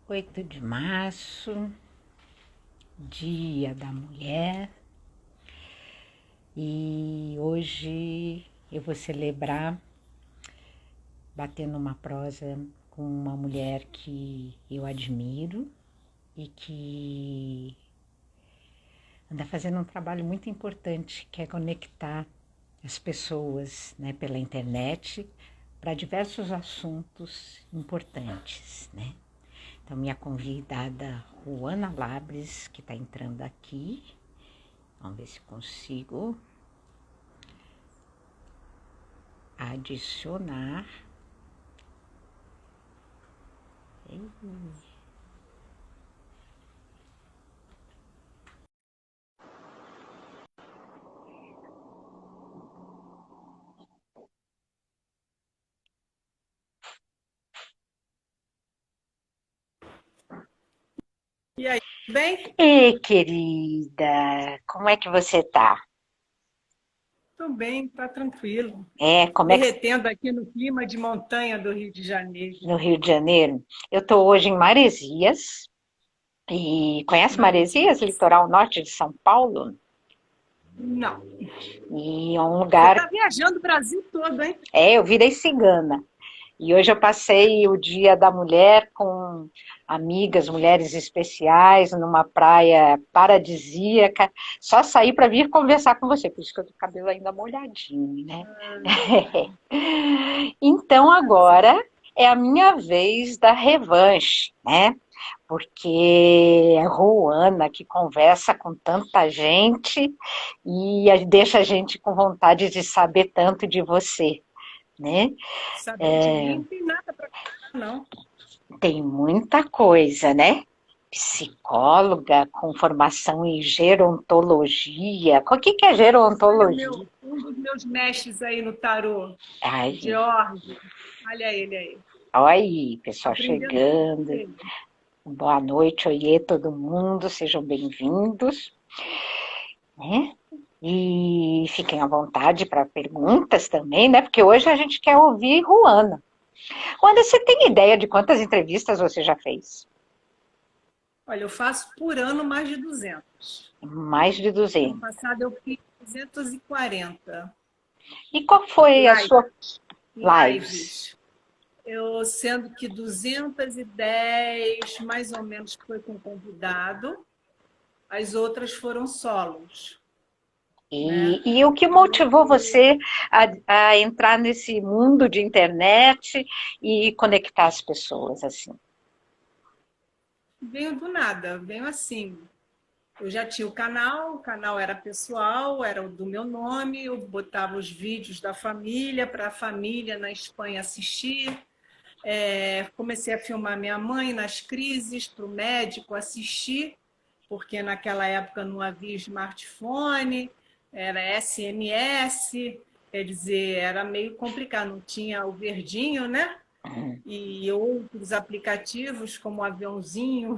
8 de março, Dia da Mulher, e hoje eu vou celebrar batendo uma prosa com uma mulher que eu admiro e que anda fazendo um trabalho muito importante, que é conectar as pessoas, né, pela internet para diversos assuntos importantes, né? Então, minha convidada, Ruana Labres, que está entrando aqui. Vamos ver se consigo adicionar. E aí, tudo bem? Ei, querida, como é que você tá? Tudo bem, tá tranquilo. Como é que Derretendo aqui no clima de montanha do Rio de Janeiro. no Rio de Janeiro? Eu tô hoje em Maresias. E conhece Maresias, Maresias? litoral norte de São Paulo? Não. E é um Você lugar. está viajando o Brasil todo, hein? Eu virei cigana. E hoje eu passei o Dia da Mulher com amigas, mulheres especiais, numa praia paradisíaca. Só saí para vir conversar com você, por isso que eu tô com o cabelo ainda molhadinho, né? Então agora é a minha vez da revanche, né? Porque é Ruana que conversa com tanta gente e deixa a gente com vontade de saber tanto de você, né? Saber de mim não tem nada para contar, não. Tem muita coisa, né? Psicóloga com formação em gerontologia. O que é Olha, gerontologia? um dos meus mestres aí no tarô, o Ai, George. Olha ele aí. olha aí, Tô pessoal aprendendo tudo com chegando. ele. Boa noite, oiê, todo mundo, sejam bem-vindos, né? E fiquem à vontade para perguntas também, né? Porque hoje a gente quer ouvir Ruana. Ruana, você tem ideia de quantas entrevistas você já fez? Olha, eu faço por ano mais de 200. Mais de Ano 200. passado eu fiz 240 E qual foi a lives. sua lives? lives. Eu sendo que 210 mais ou menos foi com convidado, as outras foram solos, né? E o que motivou você a entrar nesse mundo de internet e conectar as pessoas assim? Venho do nada, venho assim. Eu já tinha o canal era pessoal, era o do meu nome, eu botava os vídeos da família para a família na Espanha assistir. Comecei a filmar minha mãe nas crises, para o médico assistir, porque naquela época não havia smartphone, era SMS, quer dizer, era meio complicado, não tinha o verdinho, né? E outros aplicativos, como o aviãozinho.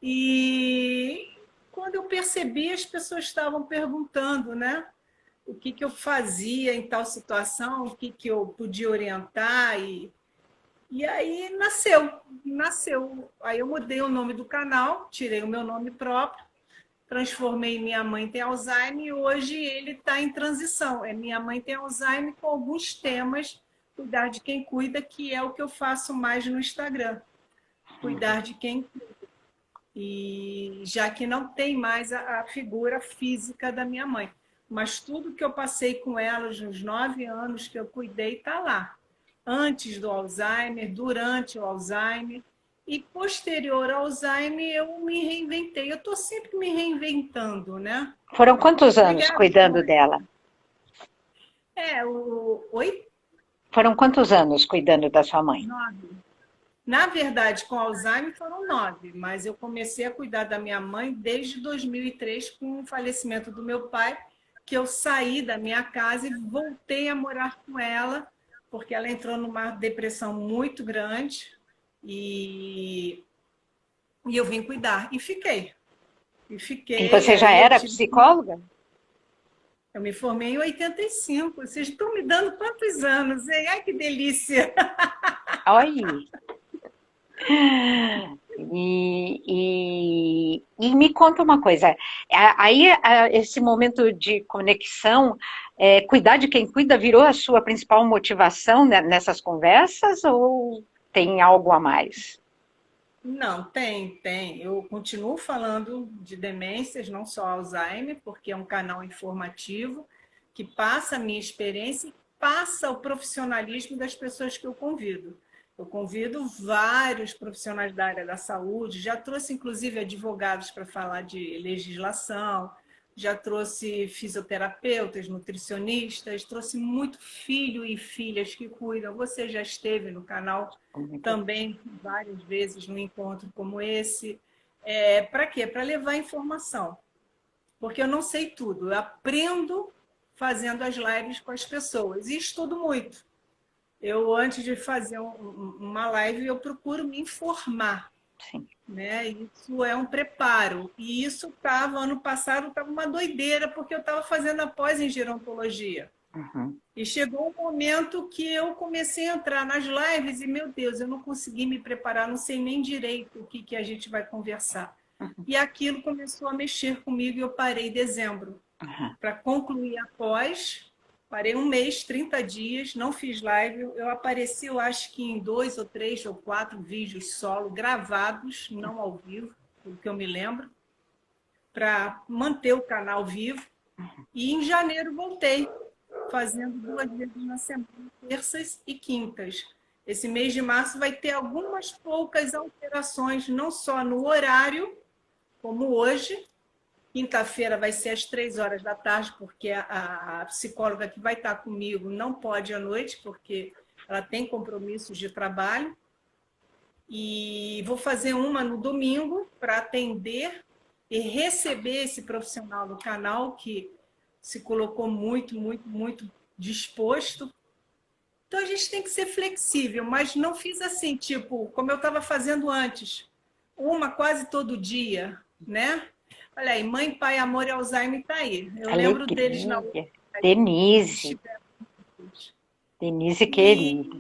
E quando eu percebi, as pessoas estavam perguntando, né? O que, que eu fazia em tal situação, o que, que eu podia orientar. E aí nasceu. Aí eu mudei o nome do canal, tirei o meu nome próprio, transformei Minha Mãe Tem Alzheimer e hoje ele está em transição. É Minha Mãe Tem Alzheimer com alguns temas, cuidar de quem cuida, que é o que eu faço mais no Instagram. Cuidar de quem cuida. E já que não tem mais a figura física da minha mãe. Mas tudo que eu passei com ela nos 9 anos que eu cuidei está lá. Antes do Alzheimer, durante o Alzheimer e posterior ao Alzheimer eu me reinventei. Eu estou sempre me reinventando, né? Foram quantos anos Obrigada. cuidando dela? Oi? Foram quantos anos cuidando da sua mãe? 9. Na verdade, com Alzheimer foram 9, mas eu comecei a cuidar da minha mãe desde 2003, com o falecimento do meu pai, que eu saí da minha casa e voltei a morar com ela, porque ela entrou numa depressão muito grande e, e eu vim cuidar. E fiquei. E E fiquei, você já aí eu era tive. psicóloga? Eu me formei em 85. Vocês estão me dando quantos anos, hein? Ai, que delícia! Olha, E me conta uma coisa, aí esse momento de conexão, cuidar de quem cuida virou a sua principal motivação nessas conversas ou tem algo a mais? Não, tem. Eu continuo falando de demências, não só Alzheimer, porque é um canal informativo que passa a minha experiência e passa o profissionalismo das pessoas que eu convido. Eu convido vários profissionais da área da saúde, já trouxe inclusive advogados para falar de legislação, já trouxe fisioterapeutas, nutricionistas, trouxe muito filho e filhas que cuidam. Você já esteve no canal também várias vezes num encontro como esse. Para quê? Para levar informação. Porque eu não sei tudo. Eu aprendo fazendo as lives com as pessoas e estudo muito. Eu, antes de fazer uma live, eu procuro me informar. Sim. Né? Isso é um preparo. E isso estava, ano passado, estava uma doideira, porque eu estava fazendo a pós em gerontologia. Uhum. E chegou um momento que eu comecei a entrar nas lives e, meu Deus, eu não consegui me preparar, não sei nem direito o que a gente vai conversar. E aquilo começou a mexer comigo e eu parei em dezembro. Uhum. Para concluir a pós, parei um mês, 30 dias, não fiz live. Eu apareci, eu acho que em 2 ou 3 ou 4 vídeos solo, gravados, não ao vivo, pelo que eu me lembro, para manter o canal vivo. E em janeiro voltei, fazendo 2 vezes na semana, terças e quintas. Esse mês de março vai ter algumas poucas alterações, não só no horário, como hoje. Quinta-feira vai ser às 3 horas da tarde, porque a psicóloga que vai estar comigo não pode à noite, porque ela tem compromissos de trabalho. E vou fazer uma no domingo para atender e receber esse profissional do canal que se colocou muito disposto. Então a gente tem que ser flexível, mas não fiz assim, tipo, como eu estava fazendo antes, uma quase todo dia, né? Olha aí, Mãe, Pai, Amor e Alzheimer está aí. Eu lembro deles na outra. Alegria. Denise, Denise E, querida.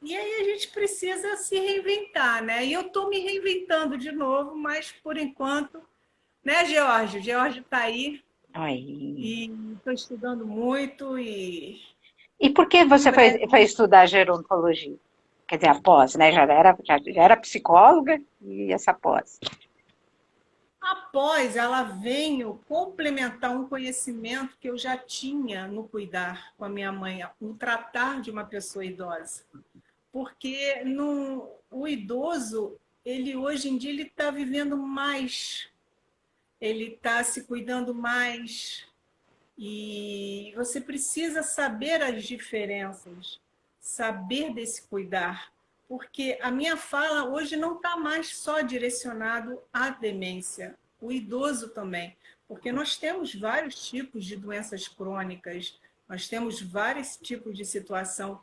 e aí a gente precisa se reinventar, né? E eu estou me reinventando de novo, mas por enquanto, né, Geórgio? Geórgio está aí Aí. e estou estudando muito e E por que em você breve. foi estudar gerontologia? Quer dizer, a pós, né? Já era psicóloga e essa pós. Após, ela veio complementar um conhecimento que eu já tinha no cuidar com a minha mãe, no tratar de uma pessoa idosa. Porque o idoso, ele hoje em dia ele está vivendo mais, ele está se cuidando mais, e você precisa saber as diferenças, saber desse cuidar, porque a minha fala hoje não está mais só direcionado à demência, o idoso também, porque nós temos vários tipos de doenças crônicas, nós temos vários tipos de situação,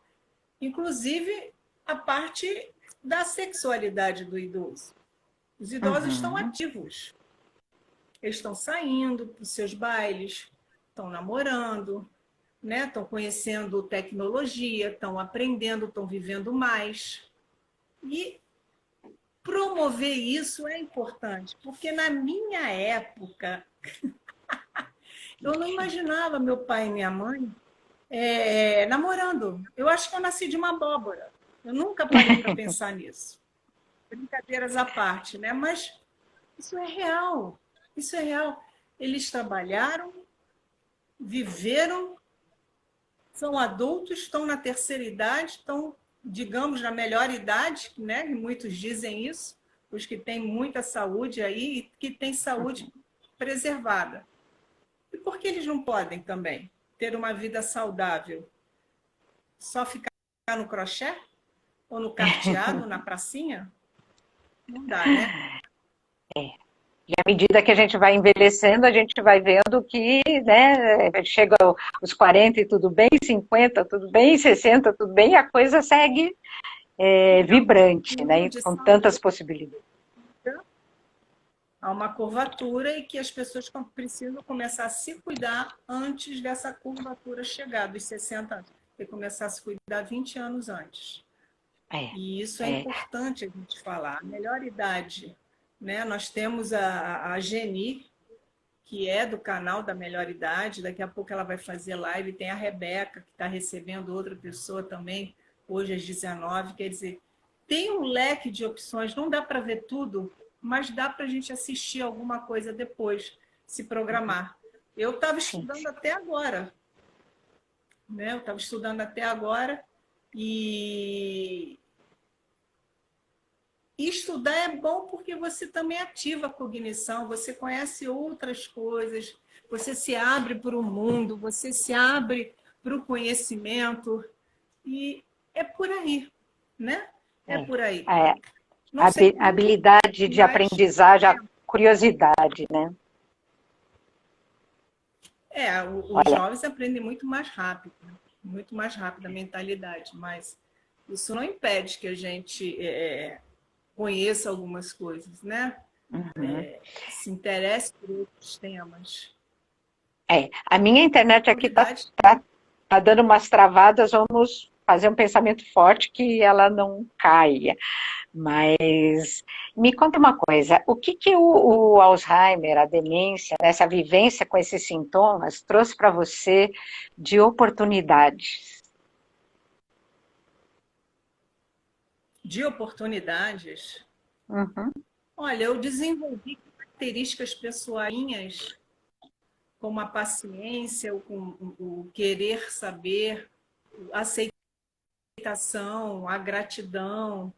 inclusive a parte da sexualidade do idoso. Os idosos estão Uhum. ativos, eles estão saindo para os seus bailes, estão namorando, né? Estão conhecendo tecnologia, estão aprendendo, estão vivendo mais. E promover isso é importante, porque na minha época, eu não imaginava meu pai e minha mãe namorando. Eu acho que eu nasci de uma abóbora. Eu nunca parei para pensar nisso. Brincadeiras à parte, né? Mas isso é real. Isso é real. Eles trabalharam, viveram, são adultos, estão na terceira idade, estão, digamos, na melhor idade, né? E muitos dizem isso, os que têm muita saúde aí e que têm saúde preservada. E por que eles não podem também ter uma vida saudável? Só ficar no crochê? Ou no carteado, na pracinha? Não dá, né? E à medida que a gente vai envelhecendo, a gente vai vendo que, né, chega os 40 e tudo bem, 50 tudo bem, 60 tudo bem, e a coisa segue vibrante, né, De com saúde, tantas possibilidades. há uma curvatura e que as pessoas precisam começar a se cuidar antes dessa curvatura chegar, dos 60 anos. Tem que começar a se cuidar 20 anos antes. E isso é é. importante a gente falar. A melhor idade, né? Nós temos a Geni, que é do canal da Melhor Idade, daqui a pouco ela vai fazer live, tem a Rebeca, que está recebendo outra pessoa também, hoje às 19, quer dizer, tem um leque de opções, não dá para ver tudo, mas dá para a gente assistir alguma coisa depois, se programar. Eu estava estudando até agora, né? Eu estava estudando até agora e estudar é bom porque você também ativa a cognição, você conhece outras coisas, você se abre para o mundo, você se abre para o conhecimento, e é por aí, né? É por aí. É. Não sei como, Habilidade de mas aprendizagem, a curiosidade, né? os Olha, jovens aprendem muito mais rápido a mentalidade, mas isso não impede que a gente conheça algumas coisas, né? Se interesse por outros temas. a minha internet aqui está Novidades. tá dando umas travadas, vamos fazer um pensamento forte que ela não caia. Mas me conta uma coisa, o que o Alzheimer, a demência, essa vivência com esses sintomas trouxe para você de oportunidades? De oportunidades. Uhum. Olha, eu desenvolvi características pessoais, como a paciência, o querer saber, a aceitação, a gratidão,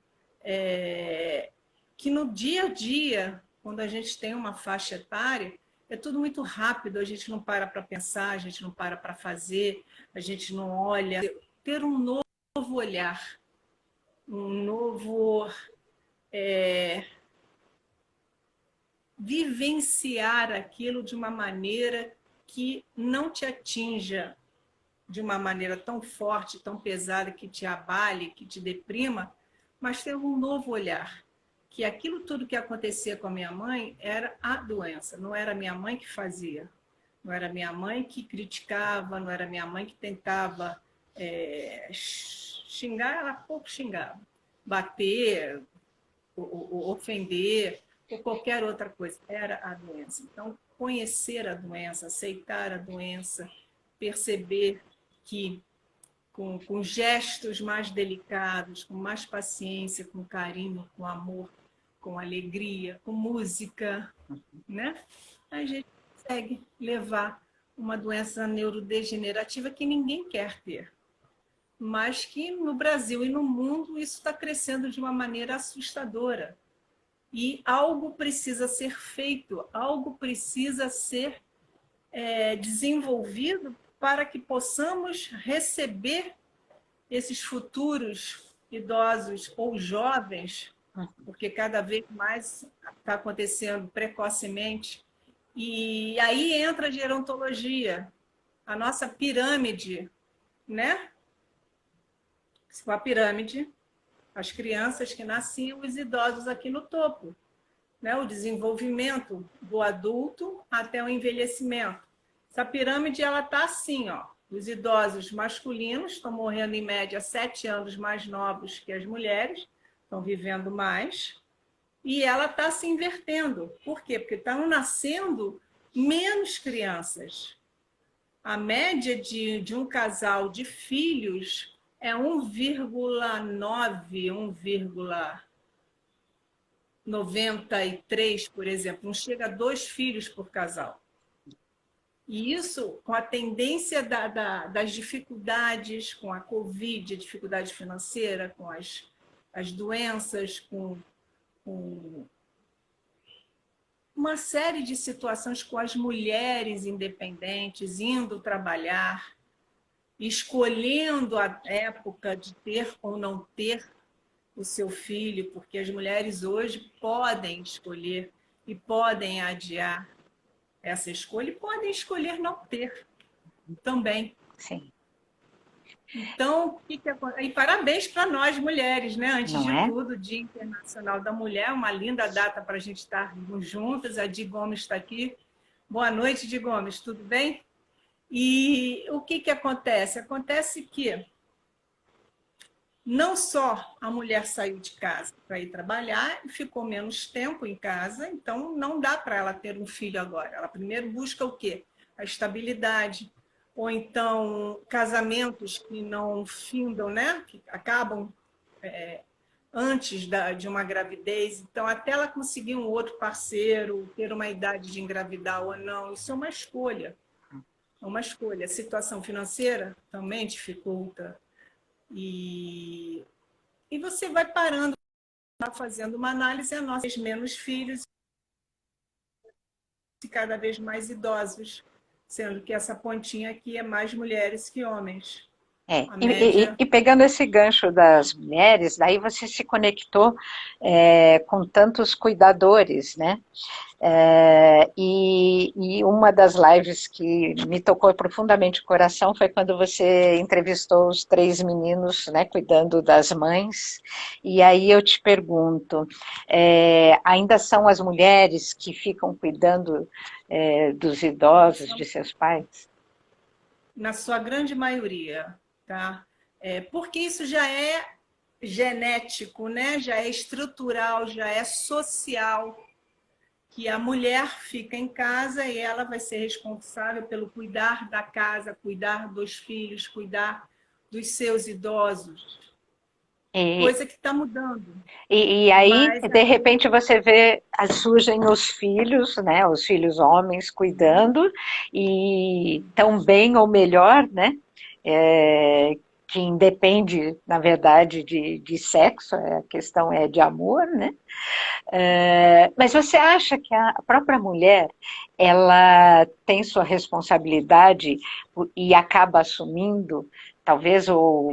que no dia a dia, quando a gente tem uma faixa etária, é tudo muito rápido, a gente não para pensar, a gente não para fazer, a gente não olha. Ter um novo olhar, um novo vivenciar aquilo de uma maneira que não te atinja de uma maneira tão forte, tão pesada, que te abale, que te deprima, mas ter um novo olhar. Que aquilo tudo que acontecia com a minha mãe era a doença, não era a minha mãe que fazia, não era a minha mãe que criticava, não era a minha mãe que tentava xingar, ela pouco xingava, bater, ofender, ou qualquer outra coisa, era a doença. Então, conhecer a doença, aceitar a doença, perceber que com gestos mais delicados, com mais paciência, com carinho, com amor, com alegria, com música, né? A gente consegue levar uma doença neurodegenerativa que ninguém quer ter, mas que no Brasil e no mundo isso está crescendo de uma maneira assustadora. E algo precisa ser feito, algo precisa ser desenvolvido para que possamos receber esses futuros idosos ou jovens, porque cada vez mais está acontecendo precocemente. E aí entra a gerontologia, a nossa pirâmide, né? Com a pirâmide, as crianças que nasciam, os idosos aqui no topo, né? O desenvolvimento do adulto até o envelhecimento. Essa pirâmide ela está assim, ó. Os idosos masculinos estão morrendo em média 7 anos mais novos que as mulheres, estão vivendo mais, e ela está se invertendo. Por quê? Porque estão nascendo menos crianças. A média de um casal de filhos é 1,9, 1,93, por exemplo. Não chega a 2 filhos por casal. E isso, com a tendência das dificuldades, com a Covid, a dificuldade financeira, com as doenças, com uma série de situações, com as mulheres independentes indo trabalhar, escolhendo a época de ter ou não ter o seu filho, porque as mulheres hoje podem escolher e podem adiar essa escolha e podem escolher não ter também. Sim. Então, e parabéns para nós, mulheres, né? Antes Não de é? tudo, Dia Internacional da Mulher, uma linda data para a gente estarmos juntas. A Di Gomes está aqui. Boa noite, Di Gomes, tudo bem? E o que acontece? Acontece que não só a mulher saiu de casa para ir trabalhar e ficou menos tempo em casa, então não dá para ela ter um filho agora. Ela primeiro busca o quê? A estabilidade, ou então casamentos que não findam, né? Que acabam antes de uma gravidez. Então, até ela conseguir um outro parceiro, ter uma idade de engravidar ou não, isso é uma escolha. É uma escolha. A situação financeira também dificulta. E você vai parando, fazendo uma análise, a nós menos filhos e cada vez mais idosos, sendo que essa pontinha aqui é mais mulheres que homens. É, A média... e pegando esse gancho das mulheres, daí você se conectou com tantos cuidadores, né? E uma das lives que me tocou profundamente o coração foi quando você entrevistou os 3 meninos, né, cuidando das mães. E aí eu te pergunto, ainda são as mulheres que ficam cuidando dos idosos, de seus pais? Na sua grande maioria, tá? Porque isso já é genético, né? Já é estrutural, já é social, que a mulher fica em casa e ela vai ser responsável pelo cuidar da casa, cuidar dos filhos, cuidar dos seus idosos. E, Coisa que está mudando. e aí, Mas de repente, você vê, surgem os filhos, né, os filhos homens cuidando, e tão bem ou melhor, né, que independe, na verdade, de sexo, a questão é de amor, né? Mas você acha que a própria mulher, ela tem sua responsabilidade e acaba assumindo, talvez, o...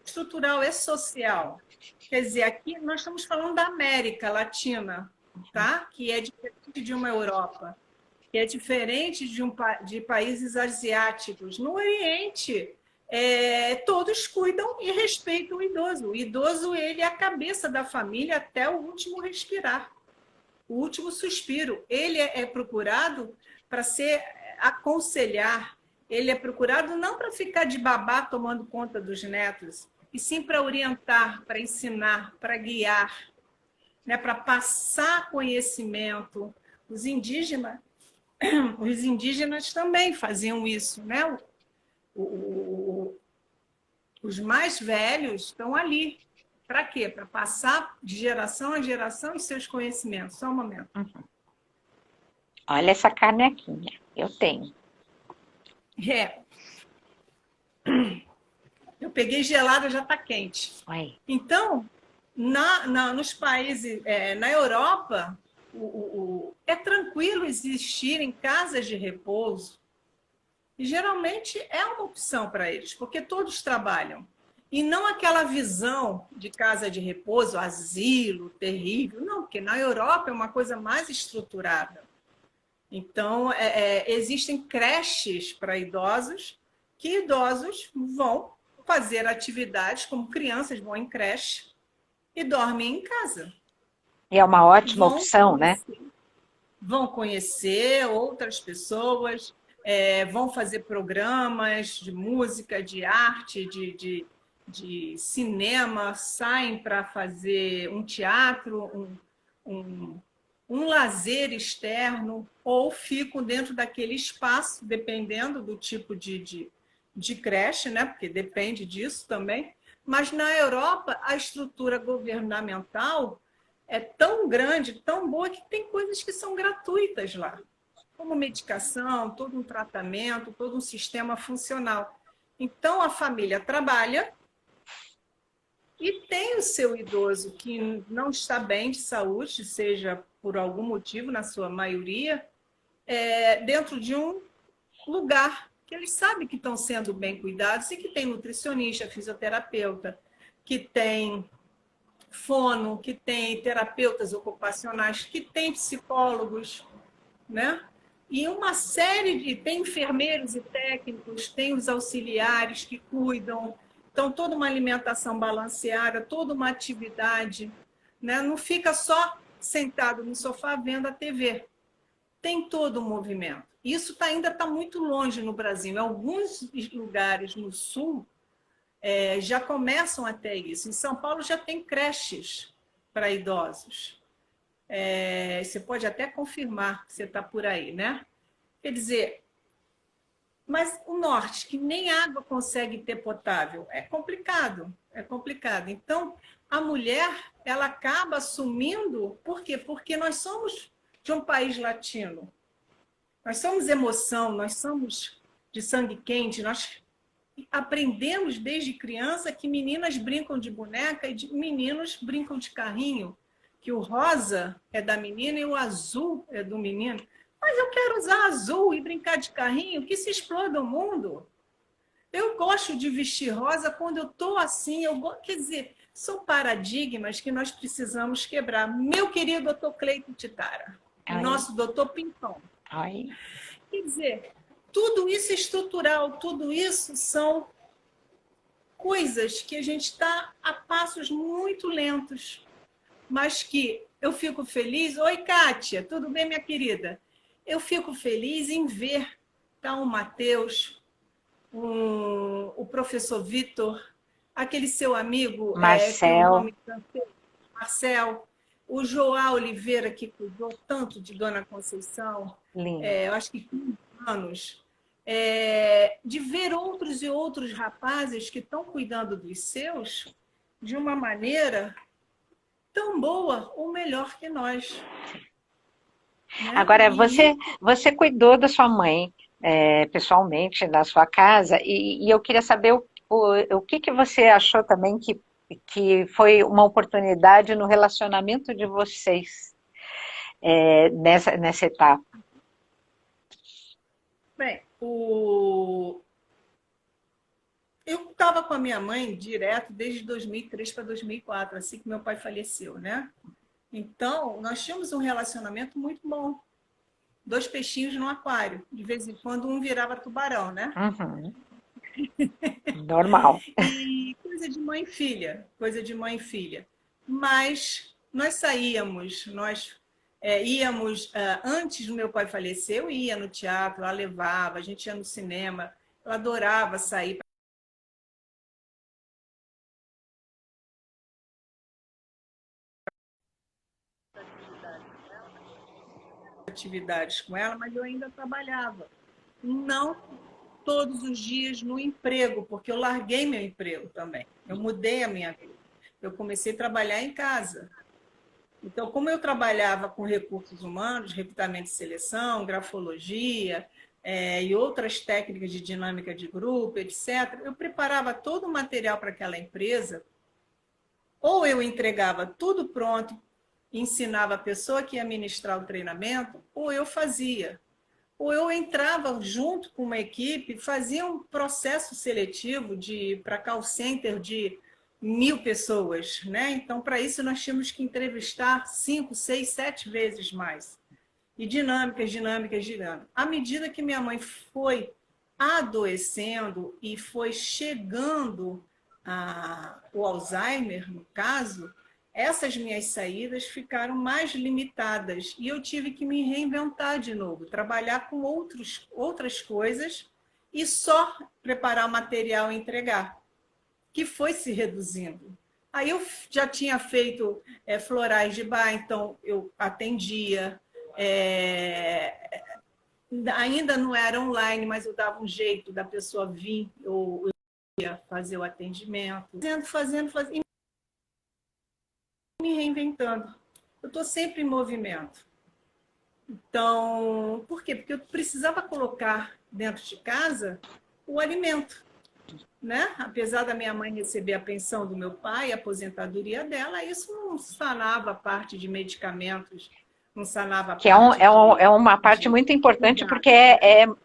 estrutural é social. Quer dizer, aqui nós estamos falando da América Latina, tá? Que é diferente de uma Europa, que é diferente de países asiáticos. No Oriente, todos cuidam e respeitam o idoso. O idoso, ele é a cabeça da família até o último respirar, o último suspiro. Ele é procurado para ser aconselhar, ele é procurado não para ficar de babá tomando conta dos netos, e sim para orientar, para ensinar, para guiar, né, para passar conhecimento. Os indígenas também faziam isso, né? Os mais velhos estão ali. Para quê? Para passar de geração a geração os seus conhecimentos. Só um momento. Olha essa canequinha, eu tenho. Eu peguei gelada, já está quente. Oi. Então, nos países, na Europa, é tranquilo existir em casas de repouso. E geralmente é uma opção para eles, porque todos trabalham. E não aquela visão de casa de repouso, asilo, terrível. Não, porque na Europa é uma coisa mais estruturada. Então, existem creches para idosos, que idosos vão fazer atividades, como crianças vão em creche e dormem em casa. E é uma ótima opção, né? Vão conhecer outras pessoas, vão fazer programas de música, de arte, de cinema, saem para fazer um teatro, um lazer externo, ou ficam dentro daquele espaço, dependendo do tipo de creche, né? Porque depende disso também. Mas na Europa, a estrutura governamental é tão grande, tão boa, que tem coisas que são gratuitas lá, como medicação, todo um tratamento, todo um sistema funcional. Então, a família trabalha e tem o seu idoso que não está bem de saúde, seja por algum motivo, na sua maioria, dentro de um lugar que eles sabem que estão sendo bem cuidados e que tem nutricionista, fisioterapeuta, que tem fono, que tem terapeutas ocupacionais, que tem psicólogos, né? E uma série de... Tem enfermeiros e técnicos, tem os auxiliares que cuidam. Então, toda uma alimentação balanceada, toda uma atividade, né? Não fica só sentado no sofá vendo a TV. Tem todo um movimento. Isso ainda está muito longe no Brasil. Em alguns lugares no Sul, já começam até isso. Em São Paulo já tem creches para idosos. Você pode até confirmar que você está por aí, né? Quer dizer, mas o norte, que nem água consegue ter potável, é complicado, é complicado. Então, a mulher, ela acaba assumindo, por quê? Porque nós somos de um país latino, nós somos emoção, nós somos de sangue quente, nós aprendemos desde criança que meninas brincam de boneca e meninos brincam de carrinho, que o rosa é da menina e o azul é do menino. Mas eu quero usar azul e brincar de carrinho, que se exploda o mundo. Eu gosto de vestir rosa quando eu estou assim, quer dizer, são paradigmas que nós precisamos quebrar. Meu querido doutor Cleito Titara, o nosso doutor Pimpão. Quer dizer, tudo isso é estrutural, tudo isso são coisas que a gente está a passos muito lentos, mas que eu fico feliz. Oi, Kátia, tudo bem, minha querida? Eu fico feliz em ver o Matheus, o professor Vitor, aquele seu amigo, Marcel, Marcel, o João Oliveira, que cuidou tanto de Dona Conceição, eu acho que 15 anos, de ver outros e outros rapazes que estão cuidando dos seus de uma maneira tão boa ou melhor que nós. Né? Agora, você cuidou da sua mãe pessoalmente na sua casa e eu queria saber o que você achou também que foi uma oportunidade no relacionamento de vocês nessa etapa. Bem, eu estava com a minha mãe direto desde 2003 para 2004, assim que meu pai faleceu, né? Então, nós tínhamos um relacionamento muito bom. 2 peixinhos no aquário. De vez em quando, um virava tubarão, né? Uhum. Normal. E coisa de mãe e filha, coisa de mãe e filha. Mas nós saíamos, nós íamos, antes do meu pai falecer, eu ia no teatro, ela levava, a gente ia no cinema, ela adorava sair atividades com ela, mas eu ainda trabalhava. Não todos os dias no emprego, porque eu larguei meu emprego também. Eu mudei a minha vida. Eu comecei a trabalhar em casa. Então, como eu trabalhava com recursos humanos, recrutamento e seleção, grafologia e outras técnicas de dinâmica de grupo, etc., eu preparava todo o material para aquela empresa, ou eu entregava tudo pronto, ensinava a pessoa que ia ministrar o treinamento, ou eu fazia. Ou eu entrava junto com uma equipe, fazia um processo seletivo para call center de 1.000 pessoas, né? Então, para isso, nós tínhamos que entrevistar 5, 6, 7 vezes mais. E dinâmicas. À medida que minha mãe foi adoecendo e foi chegando o Alzheimer, no caso, essas minhas saídas ficaram mais limitadas e eu tive que me reinventar de novo, trabalhar com outras coisas e só preparar o material e entregar, que foi se reduzindo. Aí eu já tinha feito florais de bar, então eu atendia, ainda não era online, mas eu dava um jeito da pessoa vir, eu ia fazer o atendimento, fazendo, me reinventando. Eu estou sempre em movimento. Então, por quê? Porque eu precisava colocar dentro de casa o alimento. Né? Apesar da minha mãe receber a pensão do meu pai, a aposentadoria dela, isso não sanava a parte de medicamentos, não sanava a que parte é uma parte muito importante porque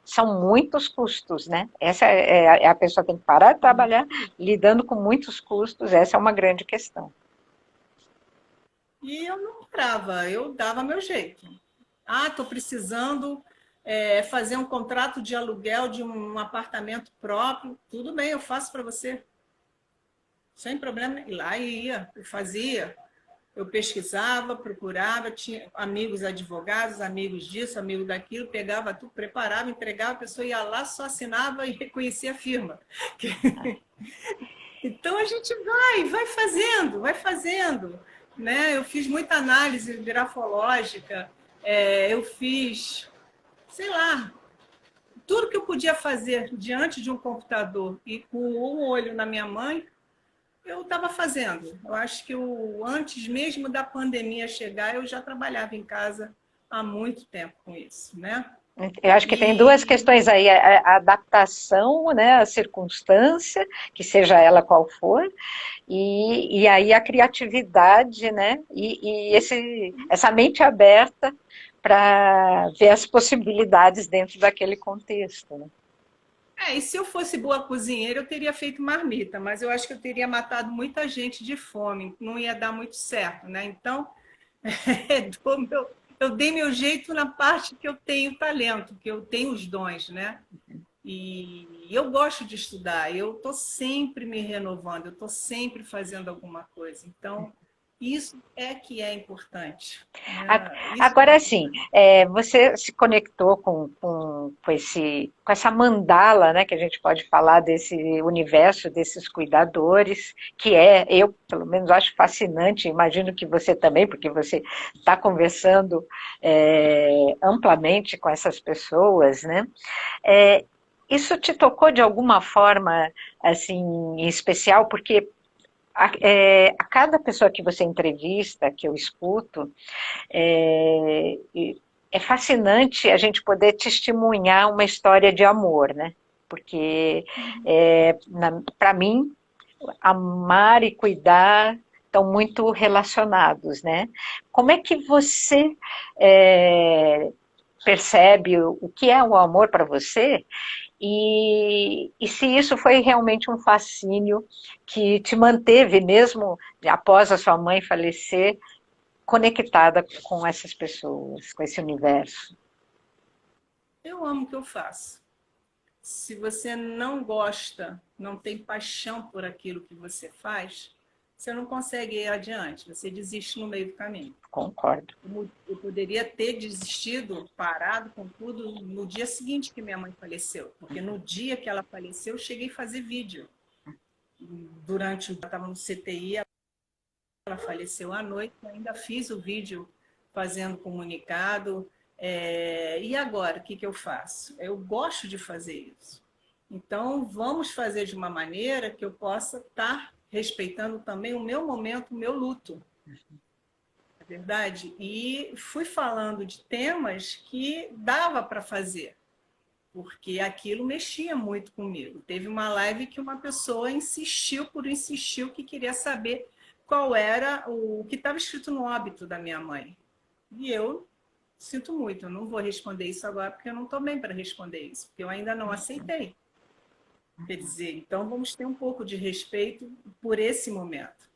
são muitos custos, né? Essa a pessoa tem que parar de trabalhar lidando com muitos custos, essa é uma grande questão. E eu não parava, eu dava meu jeito. Estou precisando fazer um contrato de aluguel de um apartamento próprio. Tudo bem, eu faço para você. Sem problema. E lá ia, eu fazia. Eu pesquisava, procurava, tinha amigos advogados, amigos disso, amigos daquilo, pegava tudo, preparava, entregava, a pessoa ia lá, só assinava e reconhecia a firma. Então a gente vai fazendo, vai fazendo. Né? Eu fiz muita análise grafológica, eu fiz, sei lá, tudo que eu podia fazer diante de um computador e com um olho na minha mãe, eu estava fazendo. Eu acho que antes mesmo da pandemia chegar, eu já trabalhava em casa há muito tempo com isso, né? Eu acho que tem duas E questões aí, a adaptação, né, a circunstância, que seja ela qual for, e aí a criatividade, né, essa mente aberta para ver as possibilidades dentro daquele contexto. Né? e se eu fosse boa cozinheira, eu teria feito marmita, mas eu acho que eu teria matado muita gente de fome, não ia dar muito certo, né? Então, eu dei meu jeito na parte que eu tenho talento, que eu tenho os dons, né? E eu gosto de estudar, eu estou sempre me renovando, eu estou sempre fazendo alguma coisa. Então, isso é que é importante. Né? Isso é Agora, assim, importante. você se conectou com essa mandala, né, que a gente pode falar desse universo, desses cuidadores, que eu pelo menos acho fascinante, imagino que você também, porque você está conversando amplamente com essas pessoas, né? É, isso te tocou de alguma forma, assim, em especial, porque a cada pessoa que você entrevista, que eu escuto, é, é fascinante a gente poder testemunhar uma história de amor, né? Porque, para mim, amar e cuidar estão muito relacionados, né? Como é que você percebe o que é o amor para você e se isso foi realmente um fascínio que te manteve, mesmo após a sua mãe falecer, conectada com essas pessoas, com esse universo. Eu amo o que eu faço. Se você não gosta, não tem paixão por aquilo que você faz, você não consegue ir adiante, você desiste no meio do caminho. Concordo. Eu poderia ter desistido, parado com tudo no dia seguinte que minha mãe faleceu, porque no dia que ela faleceu, eu cheguei a fazer vídeo. Durante o estava no CTI, ela faleceu à noite, eu ainda fiz o vídeo fazendo comunicado. E agora, o que eu faço? Eu gosto de fazer isso. Então, vamos fazer de uma maneira que eu possa estar respeitando também o meu momento, o meu luto. É verdade? E fui falando de temas que dava para fazer, porque aquilo mexia muito comigo. Teve uma live que uma pessoa insistiu que queria saber qual era o que estava escrito no óbito da minha mãe. E eu sinto muito, eu não vou responder isso agora porque eu não estou bem para responder isso, porque eu ainda não aceitei. Quer dizer, então vamos ter um pouco de respeito por esse momento.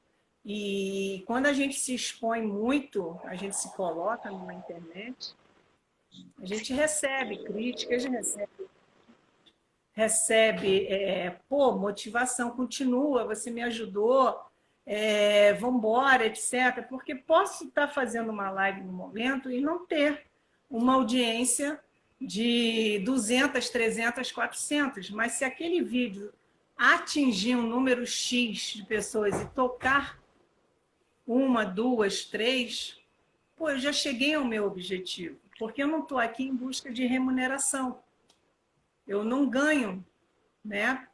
E quando a gente se expõe muito, a gente se coloca na internet, a gente recebe críticas, recebe motivação, continua, você me ajudou, vamos embora, etc. Porque posso estar fazendo uma live no momento e não ter uma audiência de 200, 300, 400, mas se aquele vídeo atingir um número X de pessoas e tocar uma, duas, três, pô, eu já cheguei ao meu objetivo, porque eu não estou aqui em busca de remuneração. Eu não ganho, né,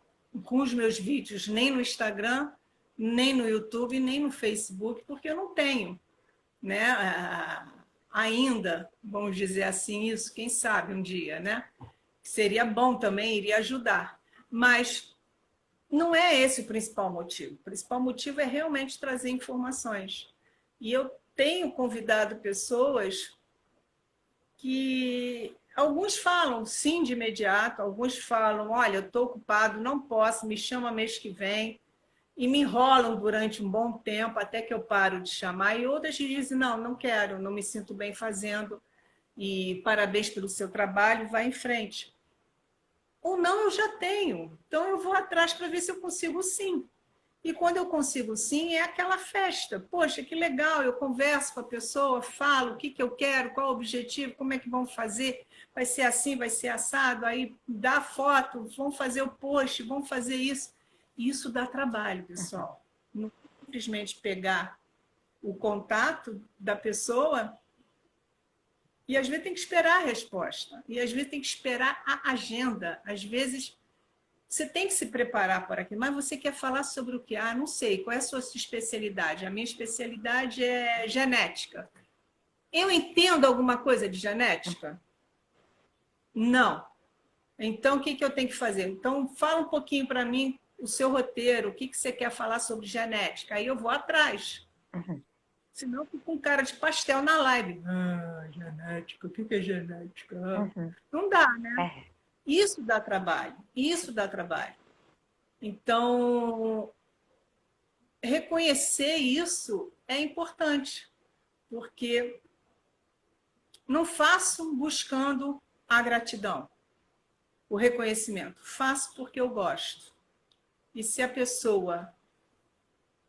com os meus vídeos, nem no Instagram, nem no YouTube, nem no Facebook, porque eu não tenho, né, ainda, vamos dizer assim, isso, quem sabe um dia, né? Seria bom também, iria ajudar. Mas não é esse o principal motivo. O principal motivo é realmente trazer informações. E eu tenho convidado pessoas que alguns falam sim de imediato, alguns falam, olha, eu estou ocupado, não posso, me chama mês que vem, e me enrolam durante um bom tempo, até que eu paro de chamar, e outras dizem, não, não quero, não me sinto bem fazendo, e parabéns pelo seu trabalho, vai em frente. Ou não, eu já tenho, então eu vou atrás para ver se eu consigo sim. E quando eu consigo sim, é aquela festa. Poxa, que legal, eu converso com a pessoa, falo o que eu quero, qual o objetivo, como é que vão fazer, vai ser assim, vai ser assado, aí dá foto, vão fazer o post, vão fazer isso. Isso dá trabalho, pessoal. Não é simplesmente pegar o contato da pessoa e às vezes tem que esperar a resposta. E às vezes tem que esperar a agenda. Às vezes você tem que se preparar para aquilo, mas você quer falar sobre o quê? Ah, não sei, qual é a sua especialidade? A minha especialidade é genética. Eu entendo alguma coisa de genética? Não. Então, o que eu tenho que fazer? Então, fala um pouquinho para mim o seu roteiro, o que você quer falar sobre genética. Aí eu vou atrás. Uhum. Senão, eu fico com cara de pastel na live. Ah, genética, o que é genética? Uhum. Não dá, né? É. Isso dá trabalho. Isso dá trabalho. Então, reconhecer isso é importante, porque não faço buscando a gratidão, o reconhecimento. Faço porque eu gosto. E se a pessoa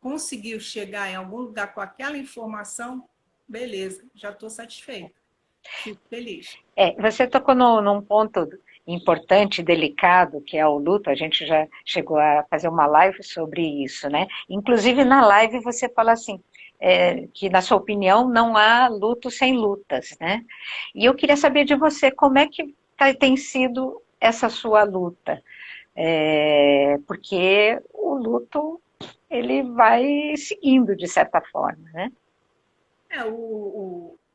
conseguiu chegar em algum lugar com aquela informação, beleza, já estou satisfeita. Fico feliz. Você tocou num ponto importante, delicado, que é o luto. A gente já chegou a fazer uma live sobre isso, né? Inclusive, na live você fala assim, que na sua opinião não há luto sem lutas, né? E eu queria saber de você, como é que tem sido essa sua luta? Porque o luto, ele vai seguindo de certa forma, né?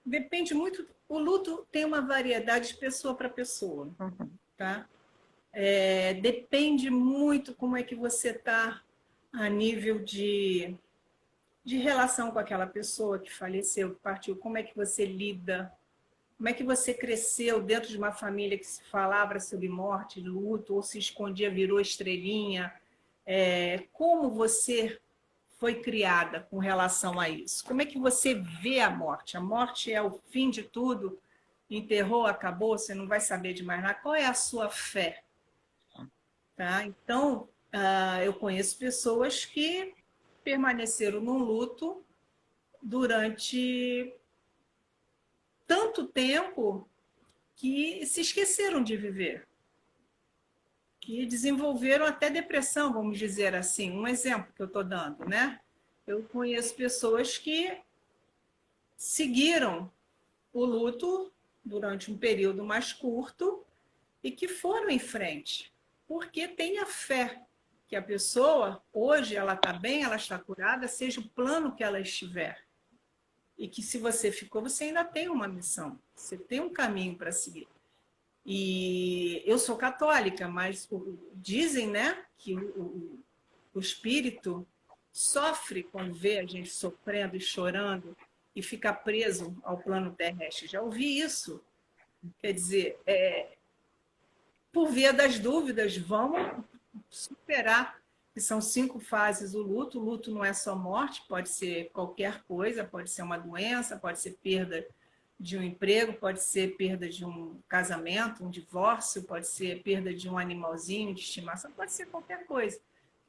Depende muito. O luto tem uma variedade de pessoa para pessoa, Uhum. tá? Depende muito como é que você está a nível de relação com aquela pessoa que faleceu, que partiu, como é que você lida, como é que você cresceu dentro de uma família que se falava sobre morte, luto, ou se escondia, virou estrelinha, como você foi criada com relação a isso? Como é que você vê a morte? A morte é o fim de tudo? Enterrou, acabou, você não vai saber de mais nada. Qual é a sua fé? Tá? Então, eu conheço pessoas que permaneceram num luto durante tanto tempo que se esqueceram de viver, que desenvolveram até depressão, vamos dizer assim. Um exemplo que eu estou dando, né? Eu conheço pessoas que seguiram o luto durante um período mais curto e que foram em frente, porque tem a fé que a pessoa, hoje, ela está bem, ela está curada, seja o plano que ela estiver. E que se você ficou, você ainda tem uma missão, você tem um caminho para seguir. E eu sou católica, mas dizem, né, que o espírito sofre quando vê a gente sofrendo e chorando e fica preso ao plano terrestre. Já ouvi isso. Quer dizer, por via das dúvidas, vamos superar, que são 5 fases do luto. O luto não é só morte, pode ser qualquer coisa, pode ser uma doença, pode ser perda de um emprego, pode ser perda de um casamento, um divórcio, pode ser perda de um animalzinho de estimação, pode ser qualquer coisa.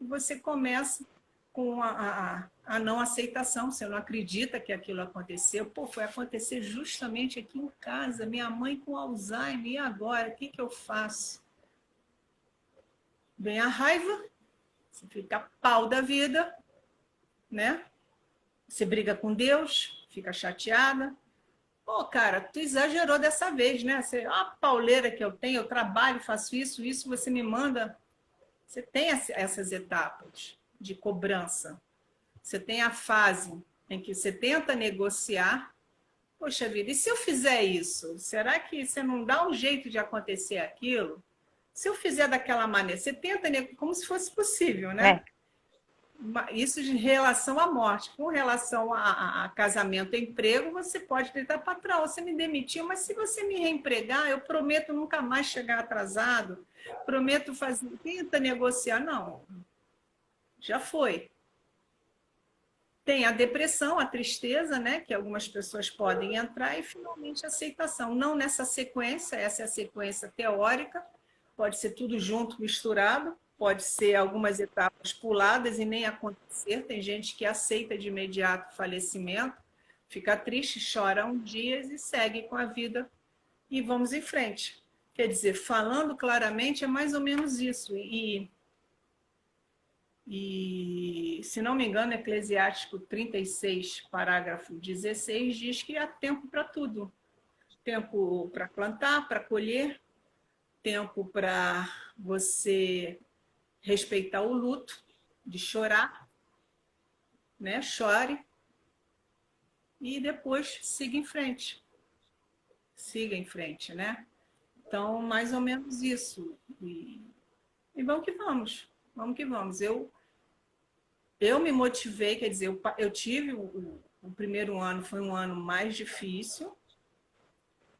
E você começa com a não aceitação, você não acredita que aquilo aconteceu. Pô, foi acontecer justamente aqui em casa, minha mãe com Alzheimer, e agora? O que eu faço? Vem a raiva, você fica pau da vida, né? Você briga com Deus, fica chateada. Pô, cara, tu exagerou dessa vez, né? A pauleira que eu tenho, eu trabalho, faço isso, você me manda. Você tem essas etapas de cobrança. Você tem a fase em que você tenta negociar. Poxa vida, e se eu fizer isso? Será que você não dá um jeito de acontecer aquilo? Se eu fizer daquela maneira, você tenta como se fosse possível, né? Isso de relação à morte. Com relação a casamento e emprego, você pode tentar, patrão, você me demitiu, mas se você me reempregar, eu prometo nunca mais chegar atrasado, prometo fazer, tenta negociar. Não, já foi. Tem a depressão, a tristeza, né, que algumas pessoas podem entrar, e finalmente a aceitação. Não nessa sequência, essa é a sequência teórica, pode ser tudo junto, misturado, pode ser algumas etapas puladas e nem acontecer. Tem gente que aceita de imediato o falecimento, fica triste, chora uns dias e segue com a vida e vamos em frente. Quer dizer, falando claramente, é mais ou menos isso. E E, se não me engano, Eclesiástico 36, parágrafo 16, diz que há tempo para tudo. Tempo para plantar, para colher, tempo para você respeitar o luto, de chorar, né? Chore, e depois siga em frente. Siga em frente, né? Então, mais ou menos isso. E vamos que vamos. Vamos que vamos. Eu me motivei, quer dizer, eu tive o primeiro ano, foi um ano mais difícil,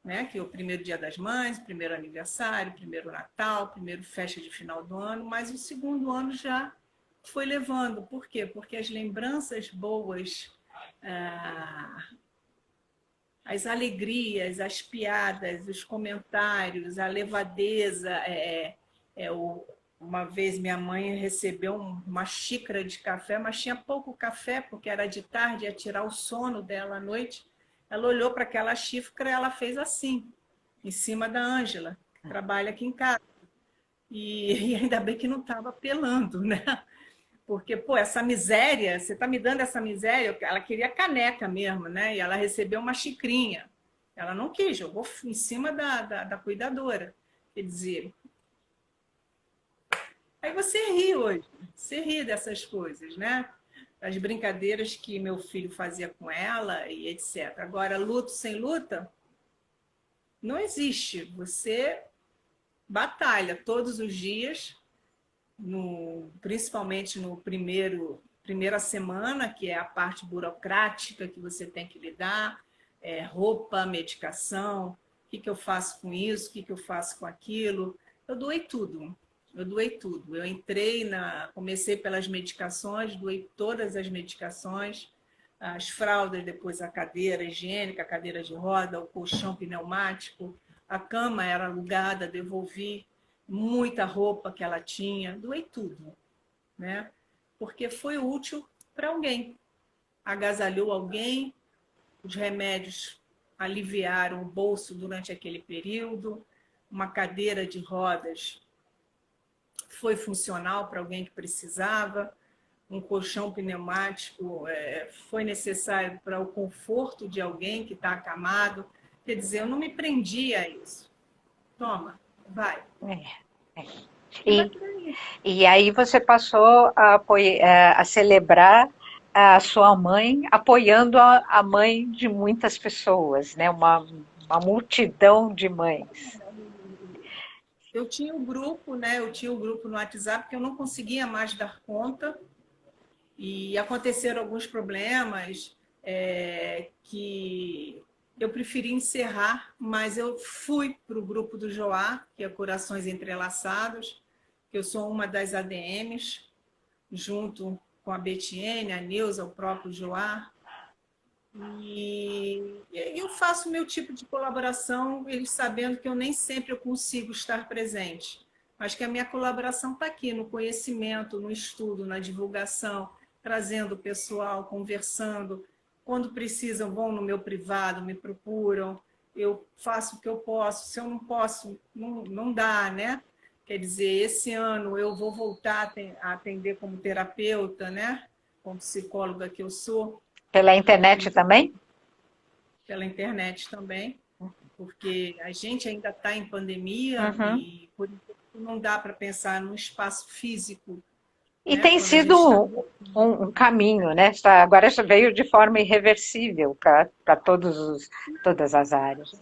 né? Que é o primeiro Dia das Mães, primeiro aniversário, primeiro Natal, primeiro festa de final do ano, mas o segundo ano já foi levando. Por quê? Porque as lembranças boas, as alegrias, as piadas, os comentários, a levadeza. Uma vez minha mãe recebeu uma xícara de café, mas tinha pouco café, porque era de tarde, ia tirar o sono dela à noite. Ela olhou para aquela xícara e ela fez assim, em cima da Ângela, que trabalha aqui em casa. E ainda bem que não estava pelando, né? Porque, pô, essa miséria, você está me dando essa miséria, ela queria caneca mesmo, né? E ela recebeu uma xicrinha. Ela não quis, jogou em cima da cuidadora. Quer dizer, aí você ri hoje, você ri dessas coisas, né? As brincadeiras que meu filho fazia com ela e etc. Agora, luto sem luta, não existe. Você batalha todos os dias, principalmente no primeira semana, que é a parte burocrática que você tem que lidar, roupa, medicação, o que eu faço com isso, o que eu faço com aquilo. Eu doei tudo. Eu comecei pelas medicações, doei todas as medicações, as fraldas, depois a cadeira higiênica, a cadeira de roda, o colchão pneumático, a cama era alugada, devolvi muita roupa que ela tinha, doei tudo, né? Porque foi útil para alguém, agasalhou alguém, os remédios aliviaram o bolso durante aquele período, uma cadeira de rodas foi funcional para alguém que precisava, um colchão pneumático foi necessário para o conforto de alguém que está acamado. Quer dizer, eu não me prendi a isso. Toma, vai. É. E vai E, por aí. e aí você passou a celebrar a sua mãe, apoiando a mãe de muitas pessoas, né? Uma multidão de mães. Eu tinha um grupo, né? Eu tinha um grupo no WhatsApp que eu não conseguia mais dar conta e aconteceram alguns problemas que eu preferi encerrar, mas eu fui para o grupo do Joá, que é Corações Entrelaçados, que eu sou uma das ADMs, junto com a Betiene, a Neuza, o próprio Joá. E eu faço o meu tipo de colaboração, eles sabendo que eu nem sempre eu consigo estar presente, mas que a minha colaboração está aqui no conhecimento, no estudo, na divulgação, trazendo o pessoal, conversando. Quando precisam, vão no meu privado, me procuram, eu faço o que eu posso. Se eu não posso, não dá, né? Quer dizer, esse ano eu vou voltar a atender como terapeuta, né? Como psicóloga que eu sou. Pela internet também? Pela internet também, porque a gente ainda está em pandemia Uhum. e por enquanto não dá para pensar num espaço físico, E né? tem Quando a gente está. sido um caminho, né? Agora já veio de forma irreversível para todas as áreas.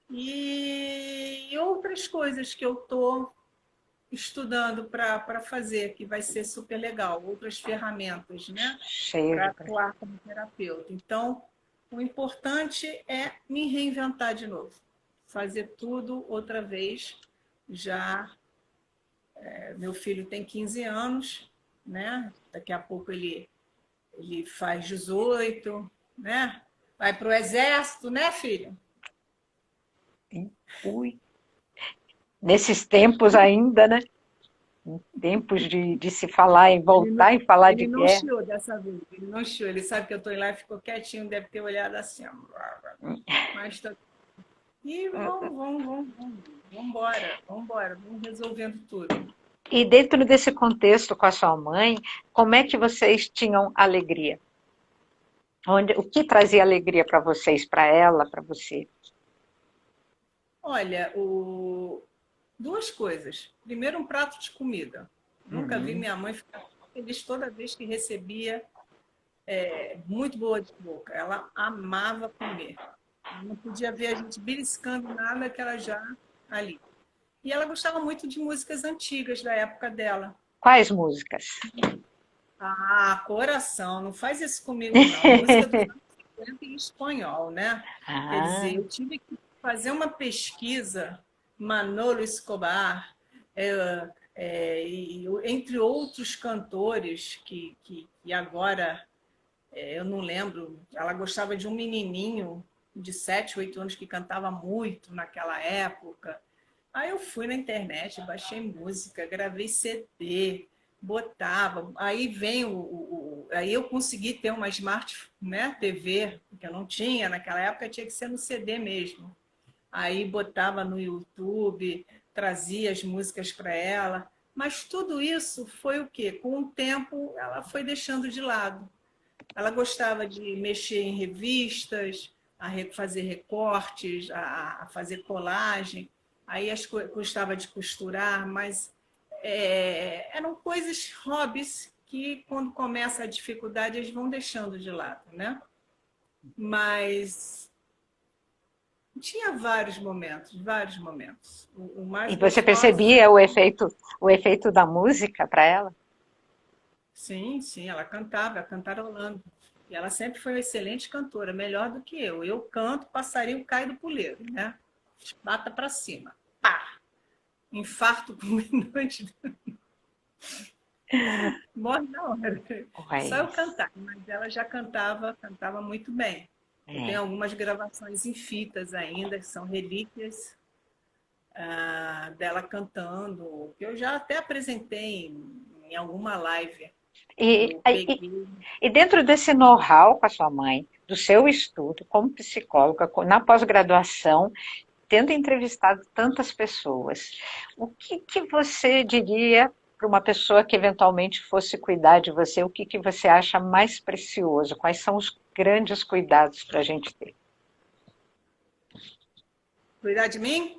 E outras coisas que eu estou estudando para fazer, que vai ser super legal, outras ferramentas, né? Cheio Para de. atuar como terapeuta. Então, o importante é me reinventar de novo, fazer tudo outra vez, já. Meu filho tem 15 anos, né? Daqui a pouco ele faz 18, né? Vai para o exército, né, filho? Ui. Nesses tempos ainda, né? Tempos de se falar e voltar e falar de Ele não guerra. chiou dessa vez, ele não chiou. Ele sabe que eu estou lá e ficou quietinho, deve ter olhado assim. Ó. Mas tá. E vamos embora, vamos resolvendo tudo. E dentro desse contexto com a sua mãe, como é que vocês tinham alegria? O que trazia alegria para vocês, para ela, para você? Olha, duas coisas. Primeiro, um prato de comida. Nunca vi Uhum. minha mãe ficar feliz toda vez que recebia muito boa de boca. Ela amava comer. Não podia ver a gente beliscando nada que ela já ali. E ela gostava muito de músicas antigas da época dela. Quais músicas? Ah, coração, não faz isso comigo, não. Música dos anos 50 em espanhol, né? Quer dizer, Ah, eu tive que fazer uma pesquisa, Manolo Escobar, entre outros cantores que agora eu não lembro, ela gostava de um menininho de 7, 8 anos que cantava muito naquela época. Aí eu fui na internet, baixei música, gravei CD, botava. Aí vem aí eu consegui ter uma Smart, né, TV, que eu não tinha naquela época, tinha que ser no CD mesmo. Aí botava no YouTube, trazia as músicas para ela. Mas tudo isso foi o quê? Com o tempo, ela foi deixando de lado. Ela gostava de mexer em revistas, fazer recortes, a fazer colagem. Aí gostava de costurar, mas eram coisas, hobbies, que quando começa a dificuldade eles vão deixando de lado, né? Mas tinha vários momentos, vários momentos. O mais e você gostosos percebia o efeito da música para ela? sim, sim, ela cantava, cantarolando. E ela sempre foi uma excelente cantora, melhor do que eu. Eu canto, passarinho cai do puleiro, né? Bata para cima. Pá! Infarto com minutos, morre na hora. Só eu Pois, cantar, mas ela já cantava, cantava muito bem. Eu tenho é. algumas gravações em fitas ainda, que são relíquias dela cantando, que eu já até apresentei em alguma live. E, Eu e, peguei. e dentro desse know-how com a sua mãe, do seu estudo como psicóloga, na pós-graduação, tendo entrevistado tantas pessoas, o que você diria para uma pessoa que eventualmente fosse cuidar de você? O que você acha mais precioso? Quais são os grandes cuidados para a gente ter? Cuidar de mim?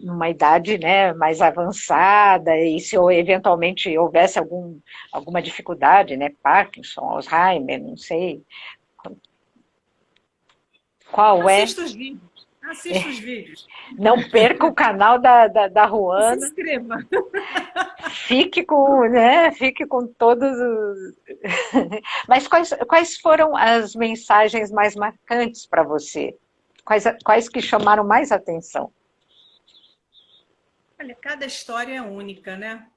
Numa idade, né, mais avançada, e se eventualmente houvesse alguma dificuldade, né, Parkinson, Alzheimer, não sei, qual é? Assista os vídeos. Assista os vídeos. Não perca o canal da Se Ruana. inscreva. Fique com todos os. Mas quais foram as mensagens mais marcantes para você? Quais que chamaram mais atenção? Olha, cada história é única, né?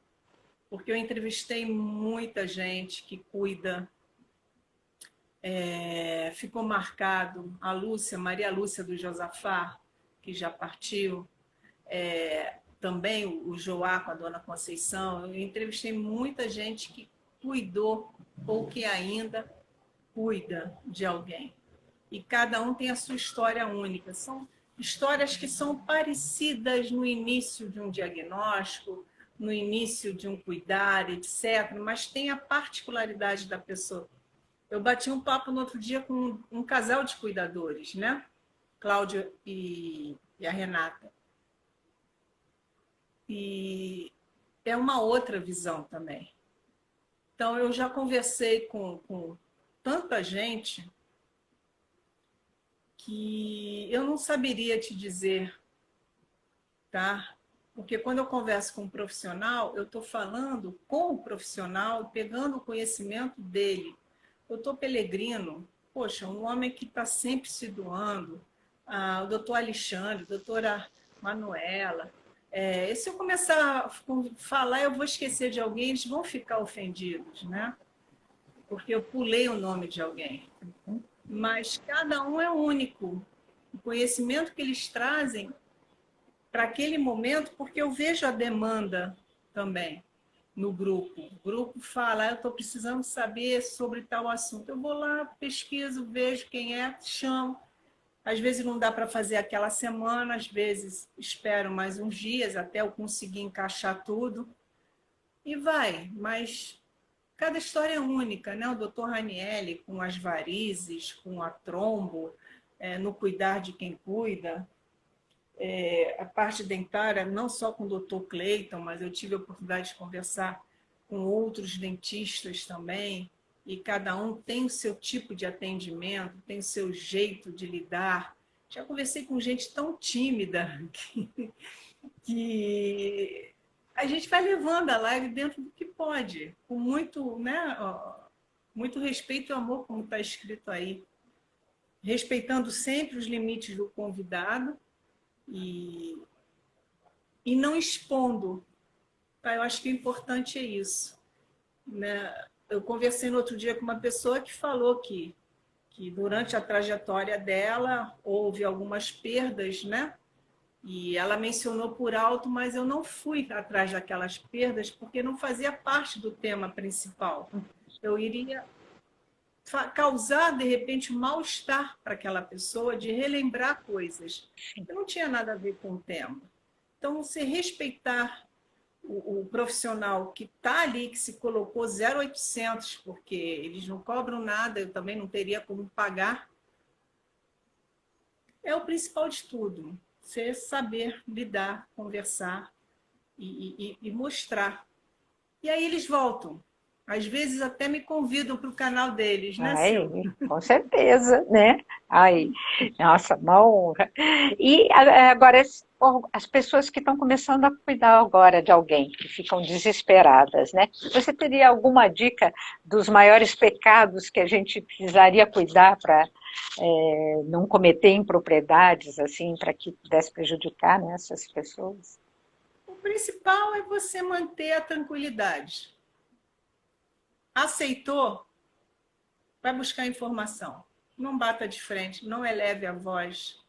Porque eu entrevistei muita gente que cuida. Ficou marcado a Lúcia, Maria Lúcia do Josafá, que já partiu. Também o Joá com a dona Conceição. Eu entrevistei muita gente que cuidou ou que ainda cuida de alguém. E cada um tem a sua história única. São histórias que são parecidas no início de um diagnóstico, no início de um cuidar, etc., mas tem a particularidade da pessoa. Eu bati um papo no outro dia com um casal de cuidadores, né? Cláudia e a Renata. E é uma outra visão também. Então, eu já conversei com tanta gente que eu não saberia te dizer, tá? Porque quando eu converso com um profissional, eu estou falando com o profissional, pegando o conhecimento dele. O doutor Pelegrino, poxa, um homem que está sempre se doando, o doutor Alexandre, a doutora Manuela. Se eu começar a falar, eu vou esquecer de alguém, eles vão ficar ofendidos, né? Porque eu pulei o nome de alguém. Mas cada um é único. O conhecimento que eles trazem para aquele momento, porque eu vejo a demanda também no grupo. O grupo fala, eu estou precisando saber sobre tal assunto. Eu vou lá, pesquiso, vejo quem é, chamo. Às vezes não dá para fazer aquela semana, às vezes espero mais uns dias até eu conseguir encaixar tudo. e vai, mas cada história é única, né? O doutor Ranielli com as varizes, com a trombo, no cuidar de quem cuida, a parte dentária, não só com o doutor Cleiton, mas eu tive a oportunidade de conversar com outros dentistas também, e cada um tem o seu tipo de atendimento, tem o seu jeito de lidar. Já conversei com gente tão tímida que a gente vai levando a live dentro do que pode, com muito, né, muito respeito e amor, como está escrito aí, respeitando sempre os limites do convidado e, e não expondo. Tá? Eu acho que o importante é isso. Né? Eu conversei no outro dia com uma pessoa que falou que durante a trajetória dela houve algumas perdas, né? E ela mencionou por alto, mas eu não fui atrás daquelas perdas porque não fazia parte do tema principal. Eu iria causar, de repente, um mal-estar para aquela pessoa de relembrar coisas que não tinha nada a ver com o tema. Então, você respeitar o profissional que está ali, que se colocou 0,800, porque eles não cobram nada, eu também não teria como pagar, é o principal de tudo. Você saber lidar, conversar e mostrar. E aí eles voltam. Às vezes até me convidam para o canal deles, né, Ai, Silvia? com certeza, né? Ai, nossa, uma honra. E agora, as pessoas que estão começando a cuidar agora de alguém, que ficam desesperadas, né? Você teria alguma dica dos maiores pecados que a gente precisaria cuidar para não cometer impropriedades, assim, para que pudesse prejudicar, né, essas pessoas? O principal é você manter a tranquilidade. Aceitou? Vai buscar informação. Não bata de frente, não eleve a voz.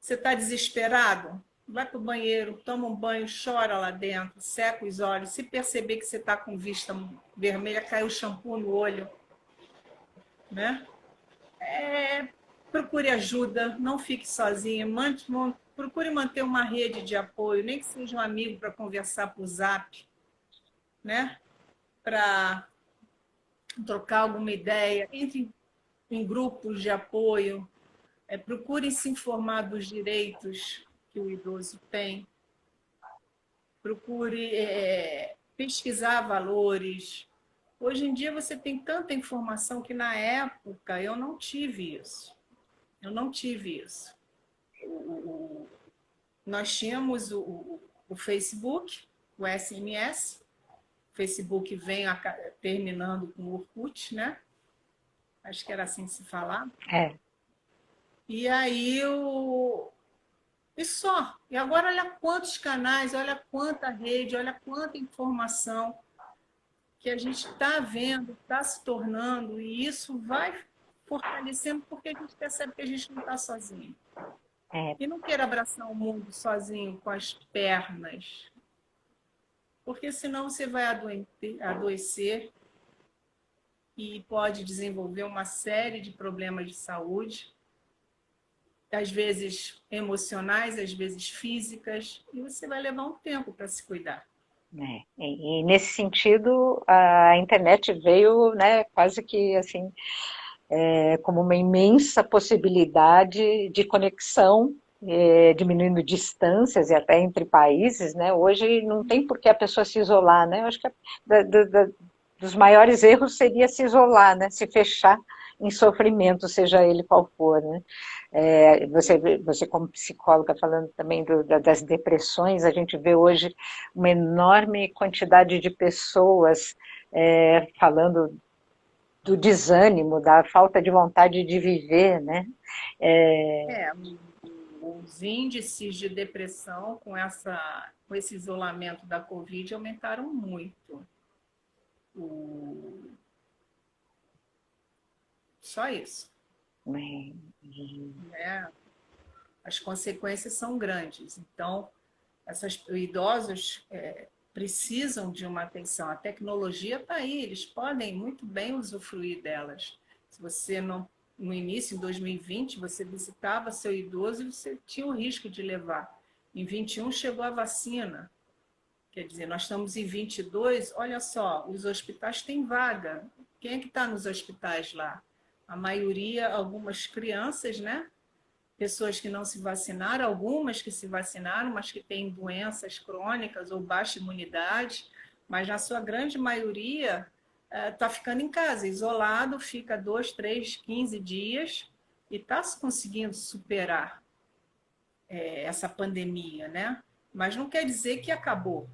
Você está desesperado? Vai para o banheiro, toma um banho, chora lá dentro, seca os olhos. Se perceber que você está com vista vermelha, caiu o shampoo no olho, né? Procure ajuda, não fique sozinho. Procure manter uma rede de apoio, nem que seja um amigo para conversar por Zap, né? Para trocar alguma ideia. Entre em grupos de apoio. Procure se informar dos direitos que o idoso tem. Procure pesquisar valores. Hoje em dia você tem tanta informação que na época eu não tive isso. Eu não tive isso. Nós tínhamos o Facebook, o SMS. O Facebook vem terminando com o Orkut, né? Acho que era assim que se falava. É. E aí E só. E agora olha quantos canais, olha quanta rede, olha quanta informação que a gente está vendo, está se tornando, e isso vai fortalecendo porque a gente percebe que a gente não está sozinho. É. E não queira abraçar o mundo sozinho com as pernas, porque senão você vai adoecer e pode desenvolver uma série de problemas de saúde, às vezes emocionais, às vezes físicas, e você vai levar um tempo para se cuidar. E nesse sentido, a internet veio, né, quase que assim, como uma imensa possibilidade de conexão, diminuindo distâncias e até entre países, né? Hoje não tem por que a pessoa se isolar, né? Eu acho que dos maiores erros seria se isolar, né? Se fechar em sofrimento, seja ele qual for, né? Você como psicóloga falando também das depressões, a gente vê hoje uma enorme quantidade de pessoas falando do desânimo, da falta de vontade de viver, né? Os índices de depressão com esse isolamento da Covid aumentaram muito. Só isso. Né? As consequências são grandes. Então, idosos precisam de uma atenção. A tecnologia está aí, eles podem muito bem usufruir delas. Se você não, no início, em 2020, você visitava seu idoso e você tinha o risco de levar. Em 21 chegou a vacina. Quer dizer, nós estamos em 22, olha só, os hospitais têm vaga. Quem é que está nos hospitais lá? A maioria, algumas crianças, né? Pessoas que não se vacinaram, algumas que se vacinaram, mas que têm doenças crônicas ou baixa imunidade, mas na sua grande maioria está ficando em casa, isolado, fica 2, 3, 15 dias e está conseguindo superar essa pandemia, né? Mas não quer dizer que acabou.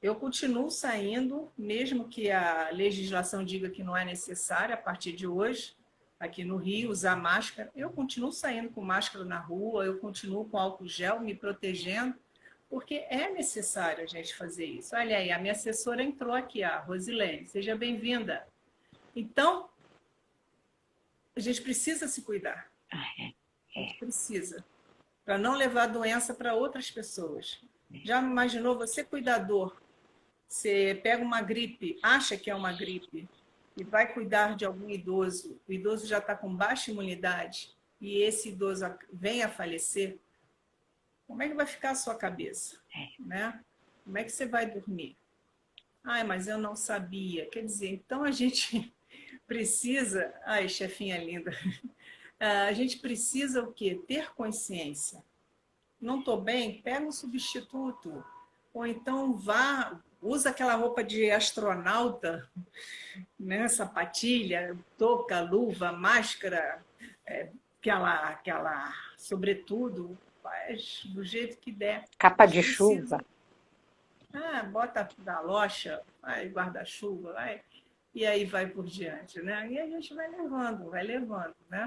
Eu continuo saindo, mesmo que a legislação diga que não é necessário a partir de hoje, aqui no Rio, usar máscara. Eu continuo saindo com máscara na rua, eu continuo com álcool gel, me protegendo, porque é necessário a gente fazer isso. Olha aí, a minha assessora entrou aqui, a Rosilene. Seja bem-vinda. Então, a gente precisa se cuidar. A gente precisa, para não levar a doença para outras pessoas. Já imaginou você, cuidador? Você pega uma gripe, acha que é uma gripe, e vai cuidar de algum idoso, o idoso já está com baixa imunidade, e esse idoso vem a falecer, como é que vai ficar a sua cabeça? Né? Como é que você vai dormir? Ai, mas eu não sabia. Quer dizer, então a gente precisa... Ai, chefinha linda. A gente precisa o quê? Ter consciência. Não estou bem? Pega um substituto. Ou então vá, usa aquela roupa de astronauta, né? Sapatilha, touca, luva, máscara, aquela sobretudo, faz do jeito que der. Capa de chuva. Bota galocha, vai guarda-chuva, vai, e aí vai por diante, né? E a gente vai levando, né?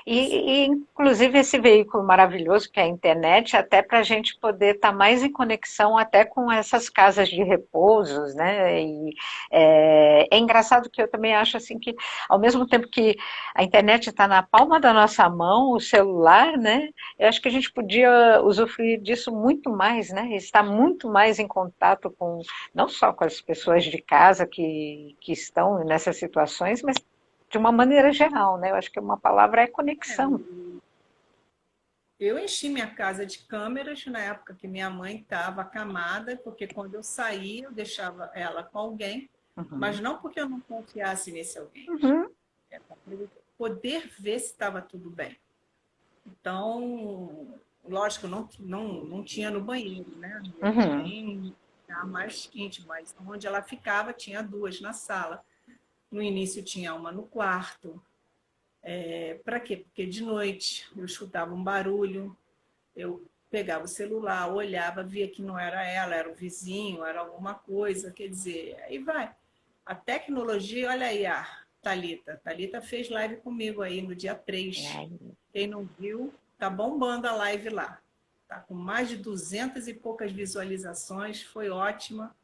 Inclusive, esse veículo maravilhoso que é a internet, até para a gente poder estar mais em conexão até com essas casas de repousos, né? E é engraçado que eu também acho assim que, ao mesmo tempo que a internet está na palma da nossa mão, o celular, né? Eu acho que a gente podia usufruir disso muito mais, né? Estar muito mais em contato com, não só com as pessoas de casa que estão nessas situações, mas de uma maneira geral, né? Eu acho que uma palavra é conexão. Eu enchi minha casa de câmeras na época que minha mãe estava acamada, porque quando eu saía, eu deixava ela com alguém, mas não porque eu não confiasse nesse alguém. É para poder ver se estava tudo bem. Então, lógico, não tinha no banheiro, né? Nem mais quente, mas onde ela ficava tinha 2 na sala. No início tinha uma no quarto. Para quê? Porque de noite eu escutava um barulho, eu pegava o celular, olhava, via que não era ela, era o vizinho, era alguma coisa, quer dizer, aí vai. A tecnologia, olha aí, a Thalita fez live comigo aí no dia 3. Quem não viu, tá bombando a live lá. Tá com mais de 200 e poucas visualizações, foi ótima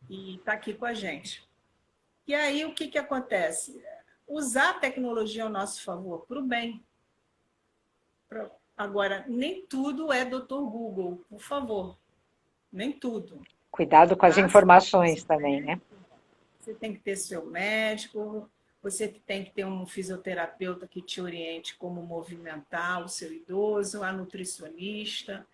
e tá aqui com a gente. E aí, o que acontece? Usar a tecnologia ao nosso favor, para o bem. Agora, nem tudo é Dr. Google, por favor. Nem tudo. Cuidado com as informações também, né? Você tem que ter seu médico, você tem que ter um fisioterapeuta que te oriente como movimentar o seu idoso, a nutricionista.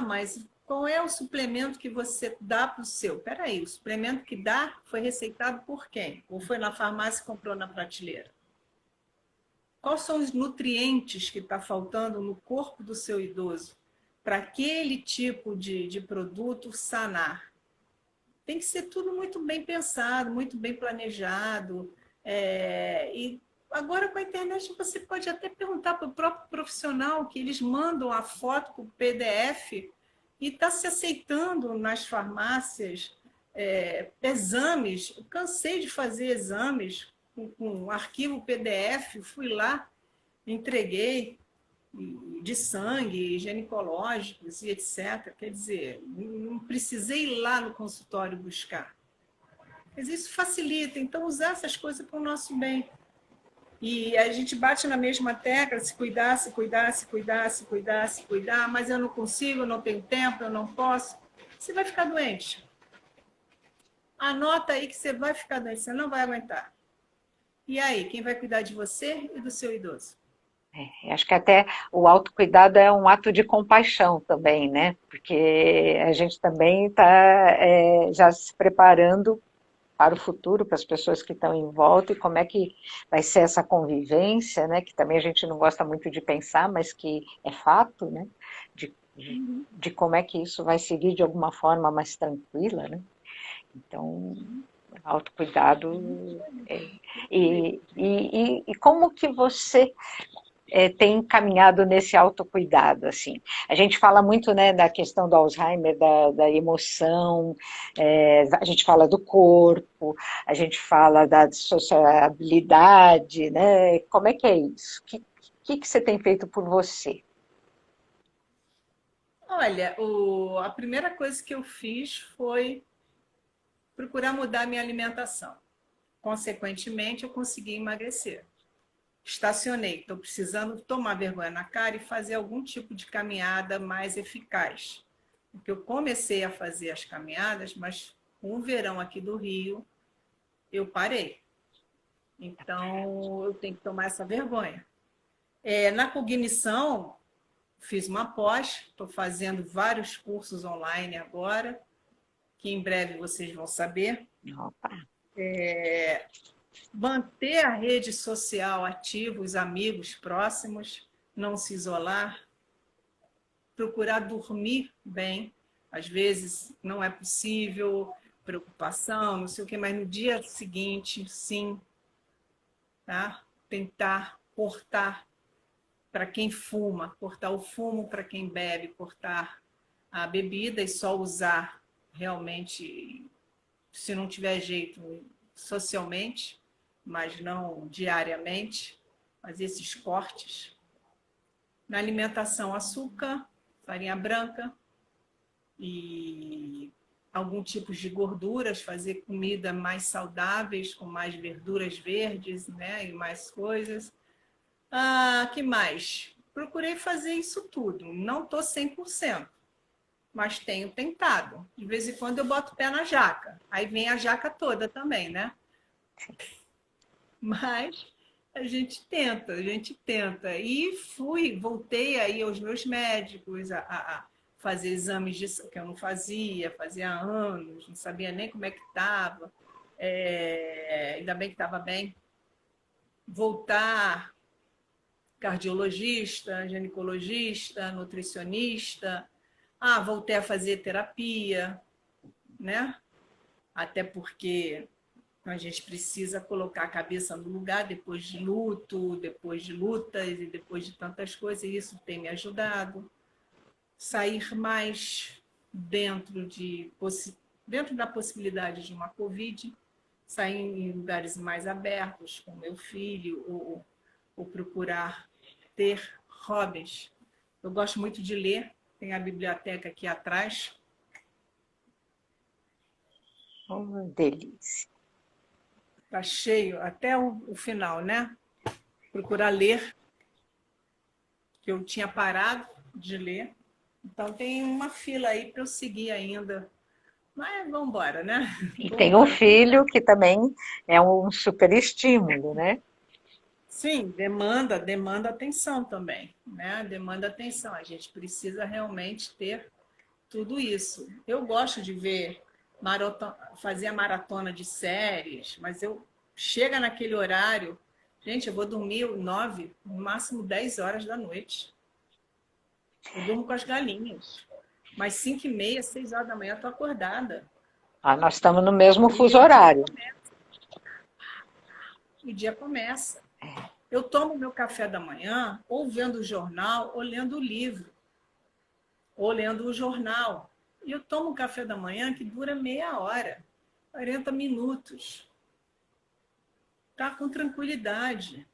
Mas qual é o suplemento que você dá para o seu? Peraí, o suplemento que dá foi receitado por quem? Ou foi na farmácia e comprou na prateleira? Quais são os nutrientes que está faltando no corpo do seu idoso para aquele tipo de produto sanar? Tem que ser tudo muito bem pensado, muito bem planejado. E agora com a internet você pode até perguntar para o próprio profissional, que eles mandam a foto com o PDF e está se aceitando nas farmácias exames. Eu cansei de fazer exames com arquivo PDF, fui lá, entreguei, de sangue, ginecológicos e etc. Quer dizer, não precisei ir lá no consultório buscar. Mas isso facilita, então usar essas coisas para o nosso bem. E a gente bate na mesma tecla, se cuidar, se cuidar, se cuidar, se cuidar, se cuidar, mas eu não consigo, eu não tenho tempo, eu não posso. Você vai ficar doente. Anota aí que você vai ficar doente, você não vai aguentar. E aí, quem vai cuidar de você e do seu idoso? Acho que até o autocuidado é um ato de compaixão também, né? Porque a gente também está já se preparando para o futuro, para as pessoas que estão em volta e como é que vai ser essa convivência, né? Que também a gente não gosta muito de pensar, mas que é fato, né? De como é que isso vai seguir de alguma forma mais tranquila, né? Então, autocuidado. E como que você tem caminhado nesse autocuidado, assim? A gente fala muito, né, da questão do Alzheimer, da emoção, a gente fala do corpo, a gente fala da sociabilidade, né? Como é que é isso? O que você tem feito por você? Olha, a primeira coisa que eu fiz foi procurar mudar minha alimentação. Consequentemente, eu consegui emagrecer. Estacionei, estou precisando tomar vergonha na cara e fazer algum tipo de caminhada mais eficaz. Porque eu comecei a fazer as caminhadas, mas com o verão aqui do Rio, eu parei. Então, eu tenho que tomar essa vergonha. Na cognição, fiz uma pós, estou fazendo vários cursos online agora, que em breve vocês vão saber. Opa. Manter a rede social ativa, os amigos próximos, não se isolar, procurar dormir bem. Às vezes não é possível, preocupação, não sei o quê, mas no dia seguinte, sim, tá? Tentar cortar para quem fuma, cortar o fumo para quem bebe, cortar a bebida e só usar realmente, se não tiver jeito, socialmente, mas não diariamente, fazer esses cortes. Na alimentação, açúcar, farinha branca e algum tipo de gorduras, fazer comida mais saudáveis, com mais verduras verdes, né, e mais coisas. Que mais? Procurei fazer isso tudo. Não estou 100%, mas tenho tentado. De vez em quando eu boto o pé na jaca. Aí vem a jaca toda também, né? Mas a gente tenta, a gente tenta. E voltei aí aos meus médicos a fazer exames que eu não fazia anos, não sabia nem como é que estava. Ainda bem que estava bem. Voltar cardiologista, ginecologista, nutricionista. Voltei a fazer terapia, né? Até porque a gente precisa colocar a cabeça no lugar depois de luto, depois de lutas e depois de tantas coisas, e isso tem me ajudado. Sair mais dentro da possibilidade de uma Covid, sair em lugares mais abertos com meu filho, ou procurar ter hobbies. Eu gosto muito de ler, tem a biblioteca aqui atrás. Oh, delícia. Está cheio até o final, né? Procurar ler, que eu tinha parado de ler. Então tem uma fila aí para eu seguir ainda. Mas vamos embora, né? E Vamos tem um embora. filho que também é um super estímulo, né? Sim, demanda atenção também, né? Demanda atenção. A gente precisa realmente ter tudo isso. Eu gosto de ver fazer a maratona de séries, mas eu chega naquele horário, gente, eu vou dormir 9, no máximo 10 horas da noite. Eu durmo com as galinhas. Mas 5h30, 6 horas da manhã eu estou acordada. Nós estamos no mesmo E fuso horário. o dia começa. Eu tomo meu café da manhã ou vendo o jornal ou lendo o livro. Ou lendo o jornal. E eu tomo um café da manhã que dura meia hora, 40 minutos. Tá com tranquilidade.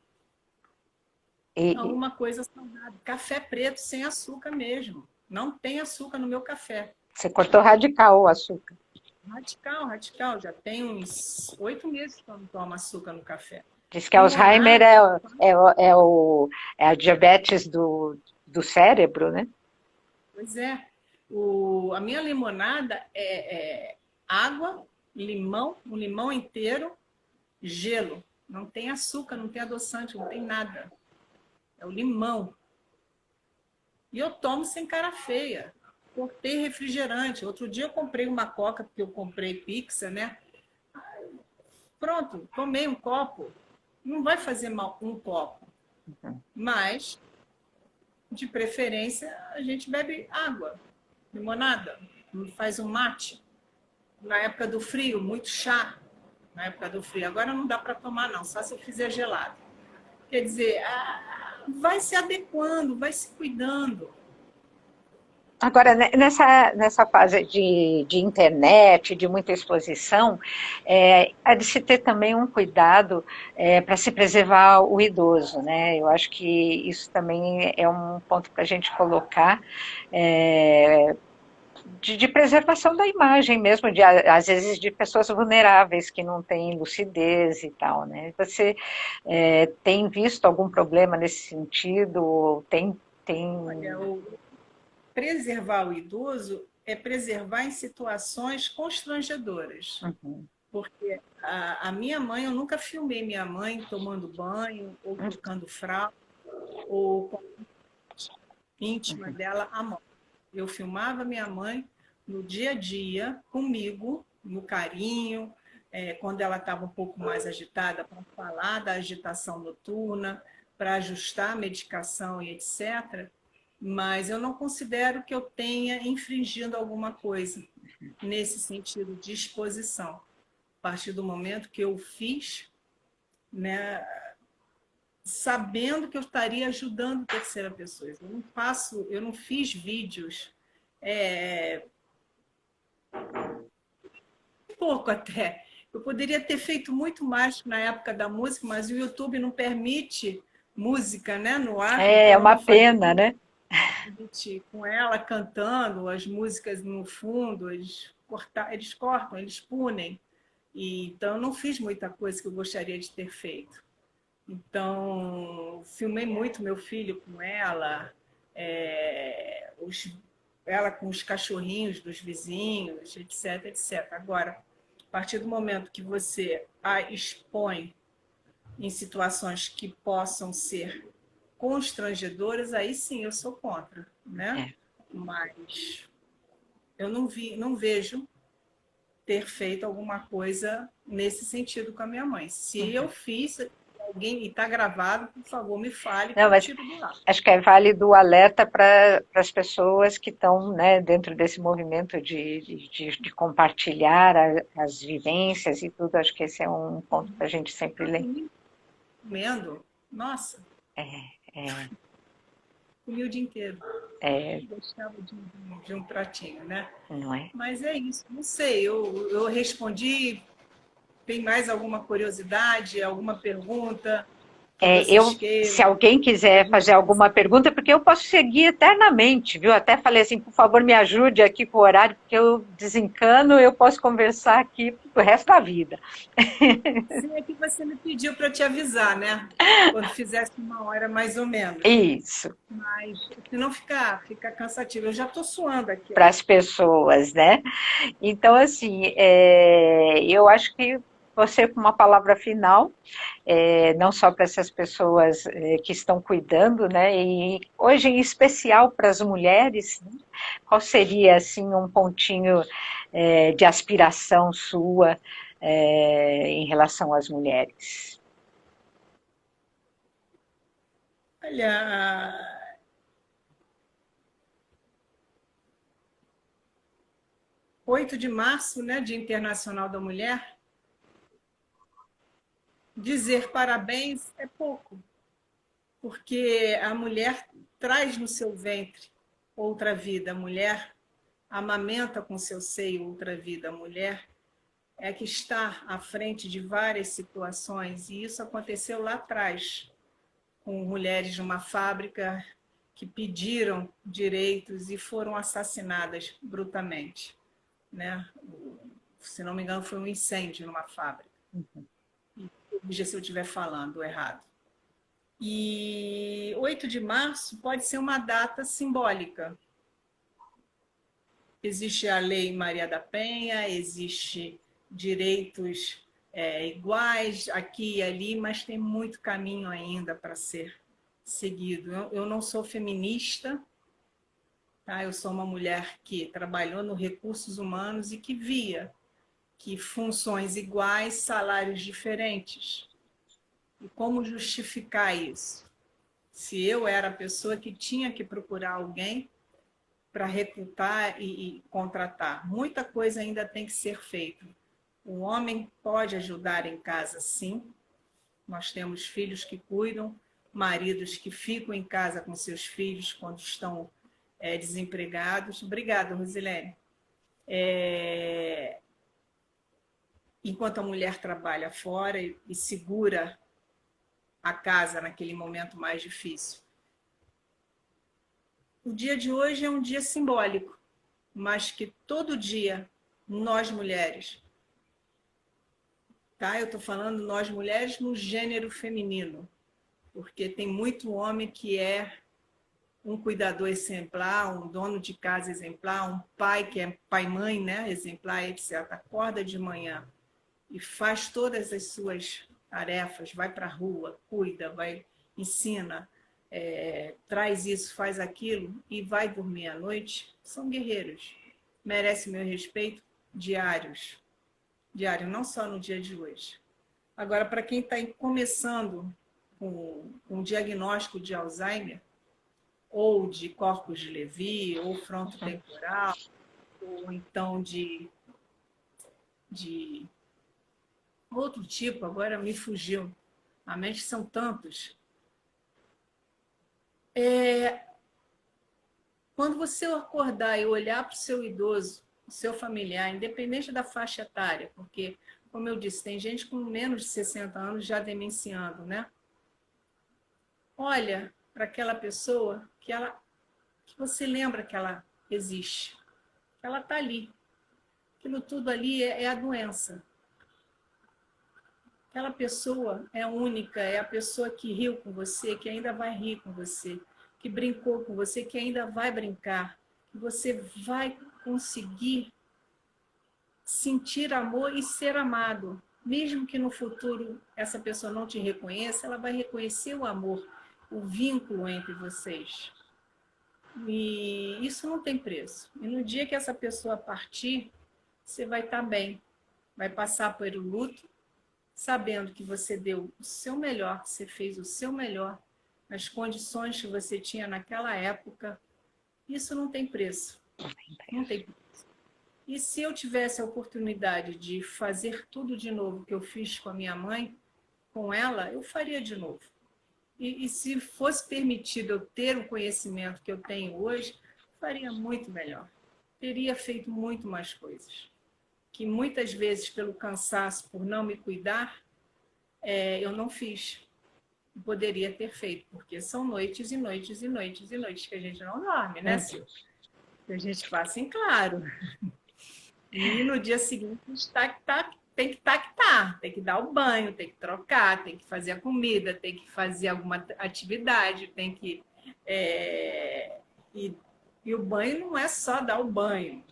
E Alguma coisa saudável. Café preto sem açúcar mesmo. Não tem açúcar no meu café. você cortou radical o açúcar. Radical, radical. Já tem uns 8 meses que eu não tomo açúcar no café. Diz que Alzheimer Limonada. é a diabetes do cérebro, né? Pois é. A minha limonada é água, limão, um limão inteiro, gelo. Não tem açúcar, não tem adoçante, não tem nada. é o limão. E eu tomo sem cara feia. Cortei refrigerante. Outro dia eu comprei uma coca, porque eu comprei pizza, né? Pronto, tomei um copo. Não vai fazer mal um copo. Mas, de preferência, a gente bebe água, limonada, faz um mate. Na época do frio, muito chá. Na época do frio. Agora não dá para tomar, não, só se eu fizer gelado. Quer dizer, vai se adequando, vai se cuidando. Agora, nessa fase de internet, de muita exposição, há de se ter também um cuidado para se preservar o idoso, né? Eu acho que isso também é um ponto para a gente colocar, de preservação da imagem mesmo, às vezes de pessoas vulneráveis que não têm lucidez e tal, né? Você tem visto algum problema nesse sentido? Olha, preservar o idoso é preservar em situações constrangedoras. Uhum. Porque a minha mãe, eu nunca filmei minha mãe tomando banho, ou tocando fralda, ou com a íntima dela à mão. Eu filmava minha mãe no dia a dia, comigo, no carinho, quando ela estava um pouco mais agitada, para falar da agitação noturna, para ajustar a medicação e etc. Mas eu não considero que eu tenha infringido alguma coisa nesse sentido de exposição. A partir do momento que eu fiz, né, sabendo que eu estaria ajudando terceira pessoa. Eu não fiz vídeos, pouco até. Eu poderia ter feito muito mais na época da música, mas o YouTube não permite música, né, no ar, É então eu uma não fazia pena, né? com ela cantando, as músicas no fundo, eles cortam, eles punem. Então, eu não fiz muita coisa que eu gostaria de ter feito. Então, filmei muito meu filho com ela, ela com os cachorrinhos dos vizinhos, etc, etc. Agora, a partir do momento que você a expõe em situações que possam ser constrangedoras, aí sim eu sou contra, né? É. Mas eu não vejo ter feito alguma coisa nesse sentido com a minha mãe. Se eu fiz, alguém e está gravado, por favor, me fale que Não, eu mas tiro do ar. acho que é válido o alerta para as pessoas que estão, né, dentro desse movimento de compartilhar as vivências e tudo. Acho que esse é um ponto para a gente sempre lembrar. Comendo, nossa, É, comi o dia inteiro. é, Gostava de um pratinho, né? não é? Mas é isso, não sei, eu respondi. Tem mais alguma curiosidade, alguma pergunta que vocês Se queiram? alguém quiser fazer alguma pergunta, porque eu posso seguir eternamente, viu? Até falei assim, por favor, me ajude aqui com o horário, porque eu desencano, eu posso conversar aqui pro resto da vida. Sim, é que você me pediu para te avisar, né? Quando fizesse uma hora mais ou menos. Isso, Mas senão fica cansativo. Eu já estou suando aqui, para ó. as pessoas, né? Então, assim, eu acho que você, com uma palavra final, não só para essas pessoas que estão cuidando, né? E hoje, em especial, para as mulheres, né? Qual seria, assim, um pontinho de aspiração sua em relação às mulheres? Olha, 8 de março, né, Dia Internacional da Mulher, dizer parabéns é pouco, porque a mulher traz no seu ventre outra vida, a mulher amamenta com seu seio outra vida, a mulher é que está à frente de várias situações, e isso aconteceu lá atrás, com mulheres de uma fábrica que pediram direitos e foram assassinadas brutalmente, né? Se não me engano, foi um incêndio numa fábrica. Veja se eu estiver falando errado. E 8 de março pode ser uma data simbólica. Existe a Lei Maria da Penha, existe direitos iguais aqui e ali, mas tem muito caminho ainda para ser seguido. Eu não sou feminista, tá? Eu sou uma mulher que trabalhou no recursos humanos e que via que funções iguais, salários diferentes. E como justificar isso? Se eu era a pessoa que tinha que procurar alguém para recrutar e contratar. Muita coisa ainda tem que ser feita. O homem pode ajudar em casa, sim. Nós temos filhos que cuidam, maridos que ficam em casa com seus filhos quando estão desempregados. Obrigada, Rosilene. Enquanto a mulher trabalha fora e segura a casa naquele momento mais difícil. O dia de hoje é um dia simbólico, mas que todo dia nós mulheres, tá? Eu estou falando nós mulheres no gênero feminino, porque tem muito homem que é um cuidador exemplar, um dono de casa exemplar, um pai que é pai-mãe, né, exemplar, etc. Acorda de manhã e faz todas as suas tarefas, vai para a rua, cuida, vai, ensina, traz isso, faz aquilo e vai dormir à noite, são guerreiros. Merece meu respeito diários. Diário, não só no dia de hoje. Agora, para quem está começando com um diagnóstico de Alzheimer, ou de corpus de Levy, ou frontotemporal, ou então de outro tipo, agora me fugiu. A mente são tantos. Quando você acordar e olhar para o seu idoso, o seu familiar, independente da faixa etária, porque, como eu disse, tem gente com menos de 60 anos já demenciando, né? Olha para aquela pessoa que você lembra que ela existe, que ela está ali. Aquilo tudo ali é a doença. Aquela pessoa é única, é a pessoa que riu com você, que ainda vai rir com você, que brincou com você, que ainda vai brincar, que você vai conseguir sentir amor e ser amado. Mesmo que no futuro essa pessoa não te reconheça, ela vai reconhecer o amor, o vínculo entre vocês. E isso não tem preço. E no dia que essa pessoa partir, você vai estar bem, vai passar por o luto, sabendo que você deu o seu melhor, que você fez o seu melhor, nas condições que você tinha naquela época. Isso não tem preço. Não tem preço. E se eu tivesse a oportunidade de fazer tudo de novo que eu fiz com a minha mãe, com ela, eu faria de novo. E se fosse permitido eu ter o conhecimento que eu tenho hoje, faria muito melhor. Teria feito muito mais coisas. Que muitas vezes, pelo cansaço, por não me cuidar, eu não fiz. Poderia ter feito, porque são noites e noites e noites e noites que a gente não dorme, né, Sil? Que a gente passa em claro. E no dia seguinte tem que tactar, tem que dar o banho, tem que trocar, tem que fazer a comida, tem que fazer alguma atividade, tem que... E o banho não é só dar o banho.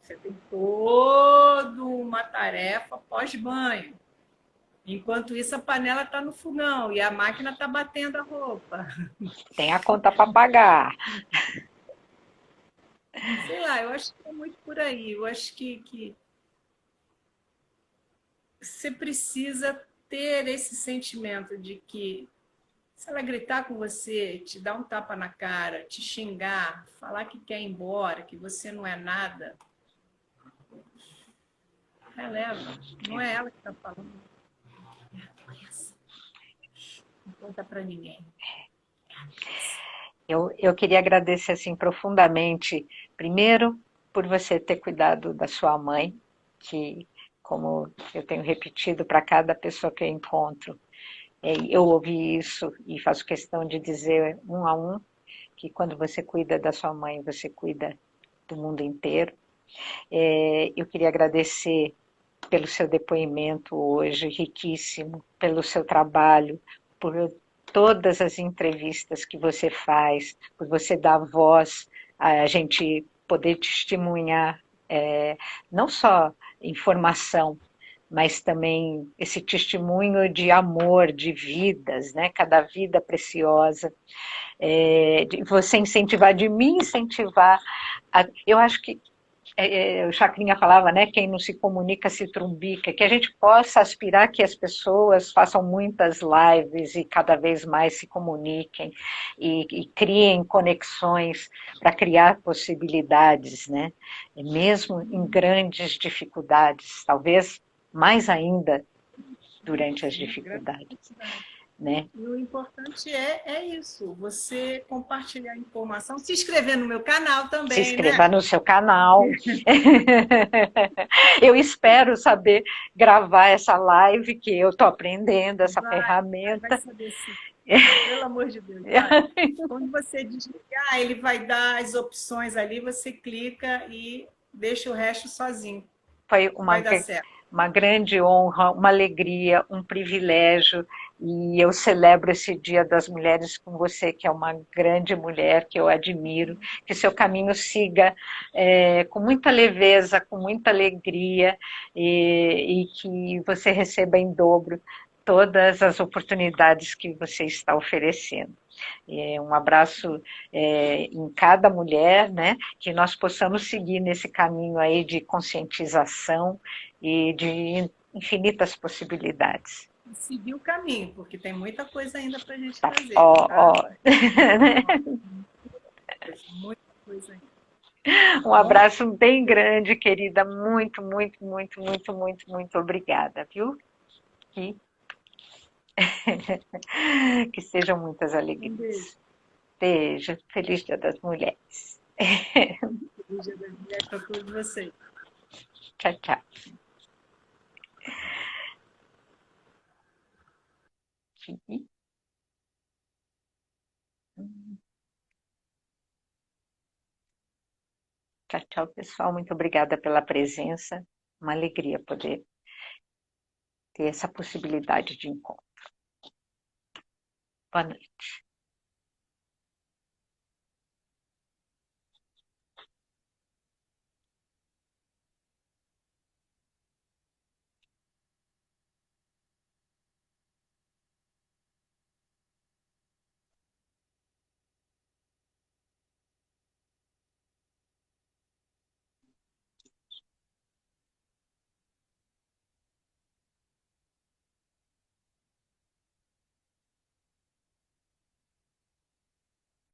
Você tem toda uma tarefa pós-banho. Enquanto isso, a panela está no fogão e a máquina está batendo a roupa. Tem a conta para pagar. Sei lá, eu acho que é muito por aí. Eu acho que você precisa ter esse sentimento de que se ela gritar com você, te dar um tapa na cara, te xingar, falar que quer ir embora, que você não é nada, releva. Não é ela que está falando. Não conta para ninguém. Eu queria agradecer assim, profundamente, primeiro, por você ter cuidado da sua mãe, que, como eu tenho repetido para cada pessoa que eu encontro, eu ouvi isso e faço questão de dizer um a um, que quando você cuida da sua mãe, você cuida do mundo inteiro. Eu queria agradecer pelo seu depoimento hoje, riquíssimo, pelo seu trabalho, por todas as entrevistas que você faz, por você dar voz, a gente poder testemunhar, não só informação, mas também esse testemunho de amor, de vidas, né? Cada vida preciosa. De você incentivar, de me incentivar. Eu acho que o Chacrinha falava, né, quem não se comunica se trumbica, que a gente possa aspirar que as pessoas façam muitas lives e cada vez mais se comuniquem e criem conexões para criar possibilidades, né, mesmo em grandes dificuldades, talvez mais ainda durante as dificuldades, né? E o importante é isso, você compartilhar a informação, se inscrever no meu canal Se também, inscreva né? no seu canal. Eu espero saber gravar essa live, que eu estou aprendendo essa Vai ferramenta. saber sim. Pelo amor de Deus, vai. Quando você desligar, ele vai dar as opções ali, você clica e deixa o resto sozinho. Foi Vai dar certo. uma grande honra, uma alegria, um privilégio, e eu celebro esse Dia das Mulheres com você, que é uma grande mulher, que eu admiro, que seu caminho siga com muita leveza, com muita alegria, e que você receba em dobro todas as oportunidades que você está oferecendo. Um abraço em cada mulher, né? Que nós possamos seguir nesse caminho aí de conscientização e de infinitas possibilidades. Seguir o caminho, porque tem muita coisa ainda para a gente Tá, fazer, ó, tá? ó. Muita coisa ainda. Um abraço bem grande, querida. Muito, muito, muito, muito, muito, muito obrigada, viu? E que sejam muitas Um beijo. alegrias. Beijo. Feliz Dia das Mulheres. Feliz Dia das Mulheres para todos vocês. Tchau, tchau. Tchau, tchau, pessoal. Muito obrigada pela presença. Uma alegria poder ter essa possibilidade de encontro. Boa noite.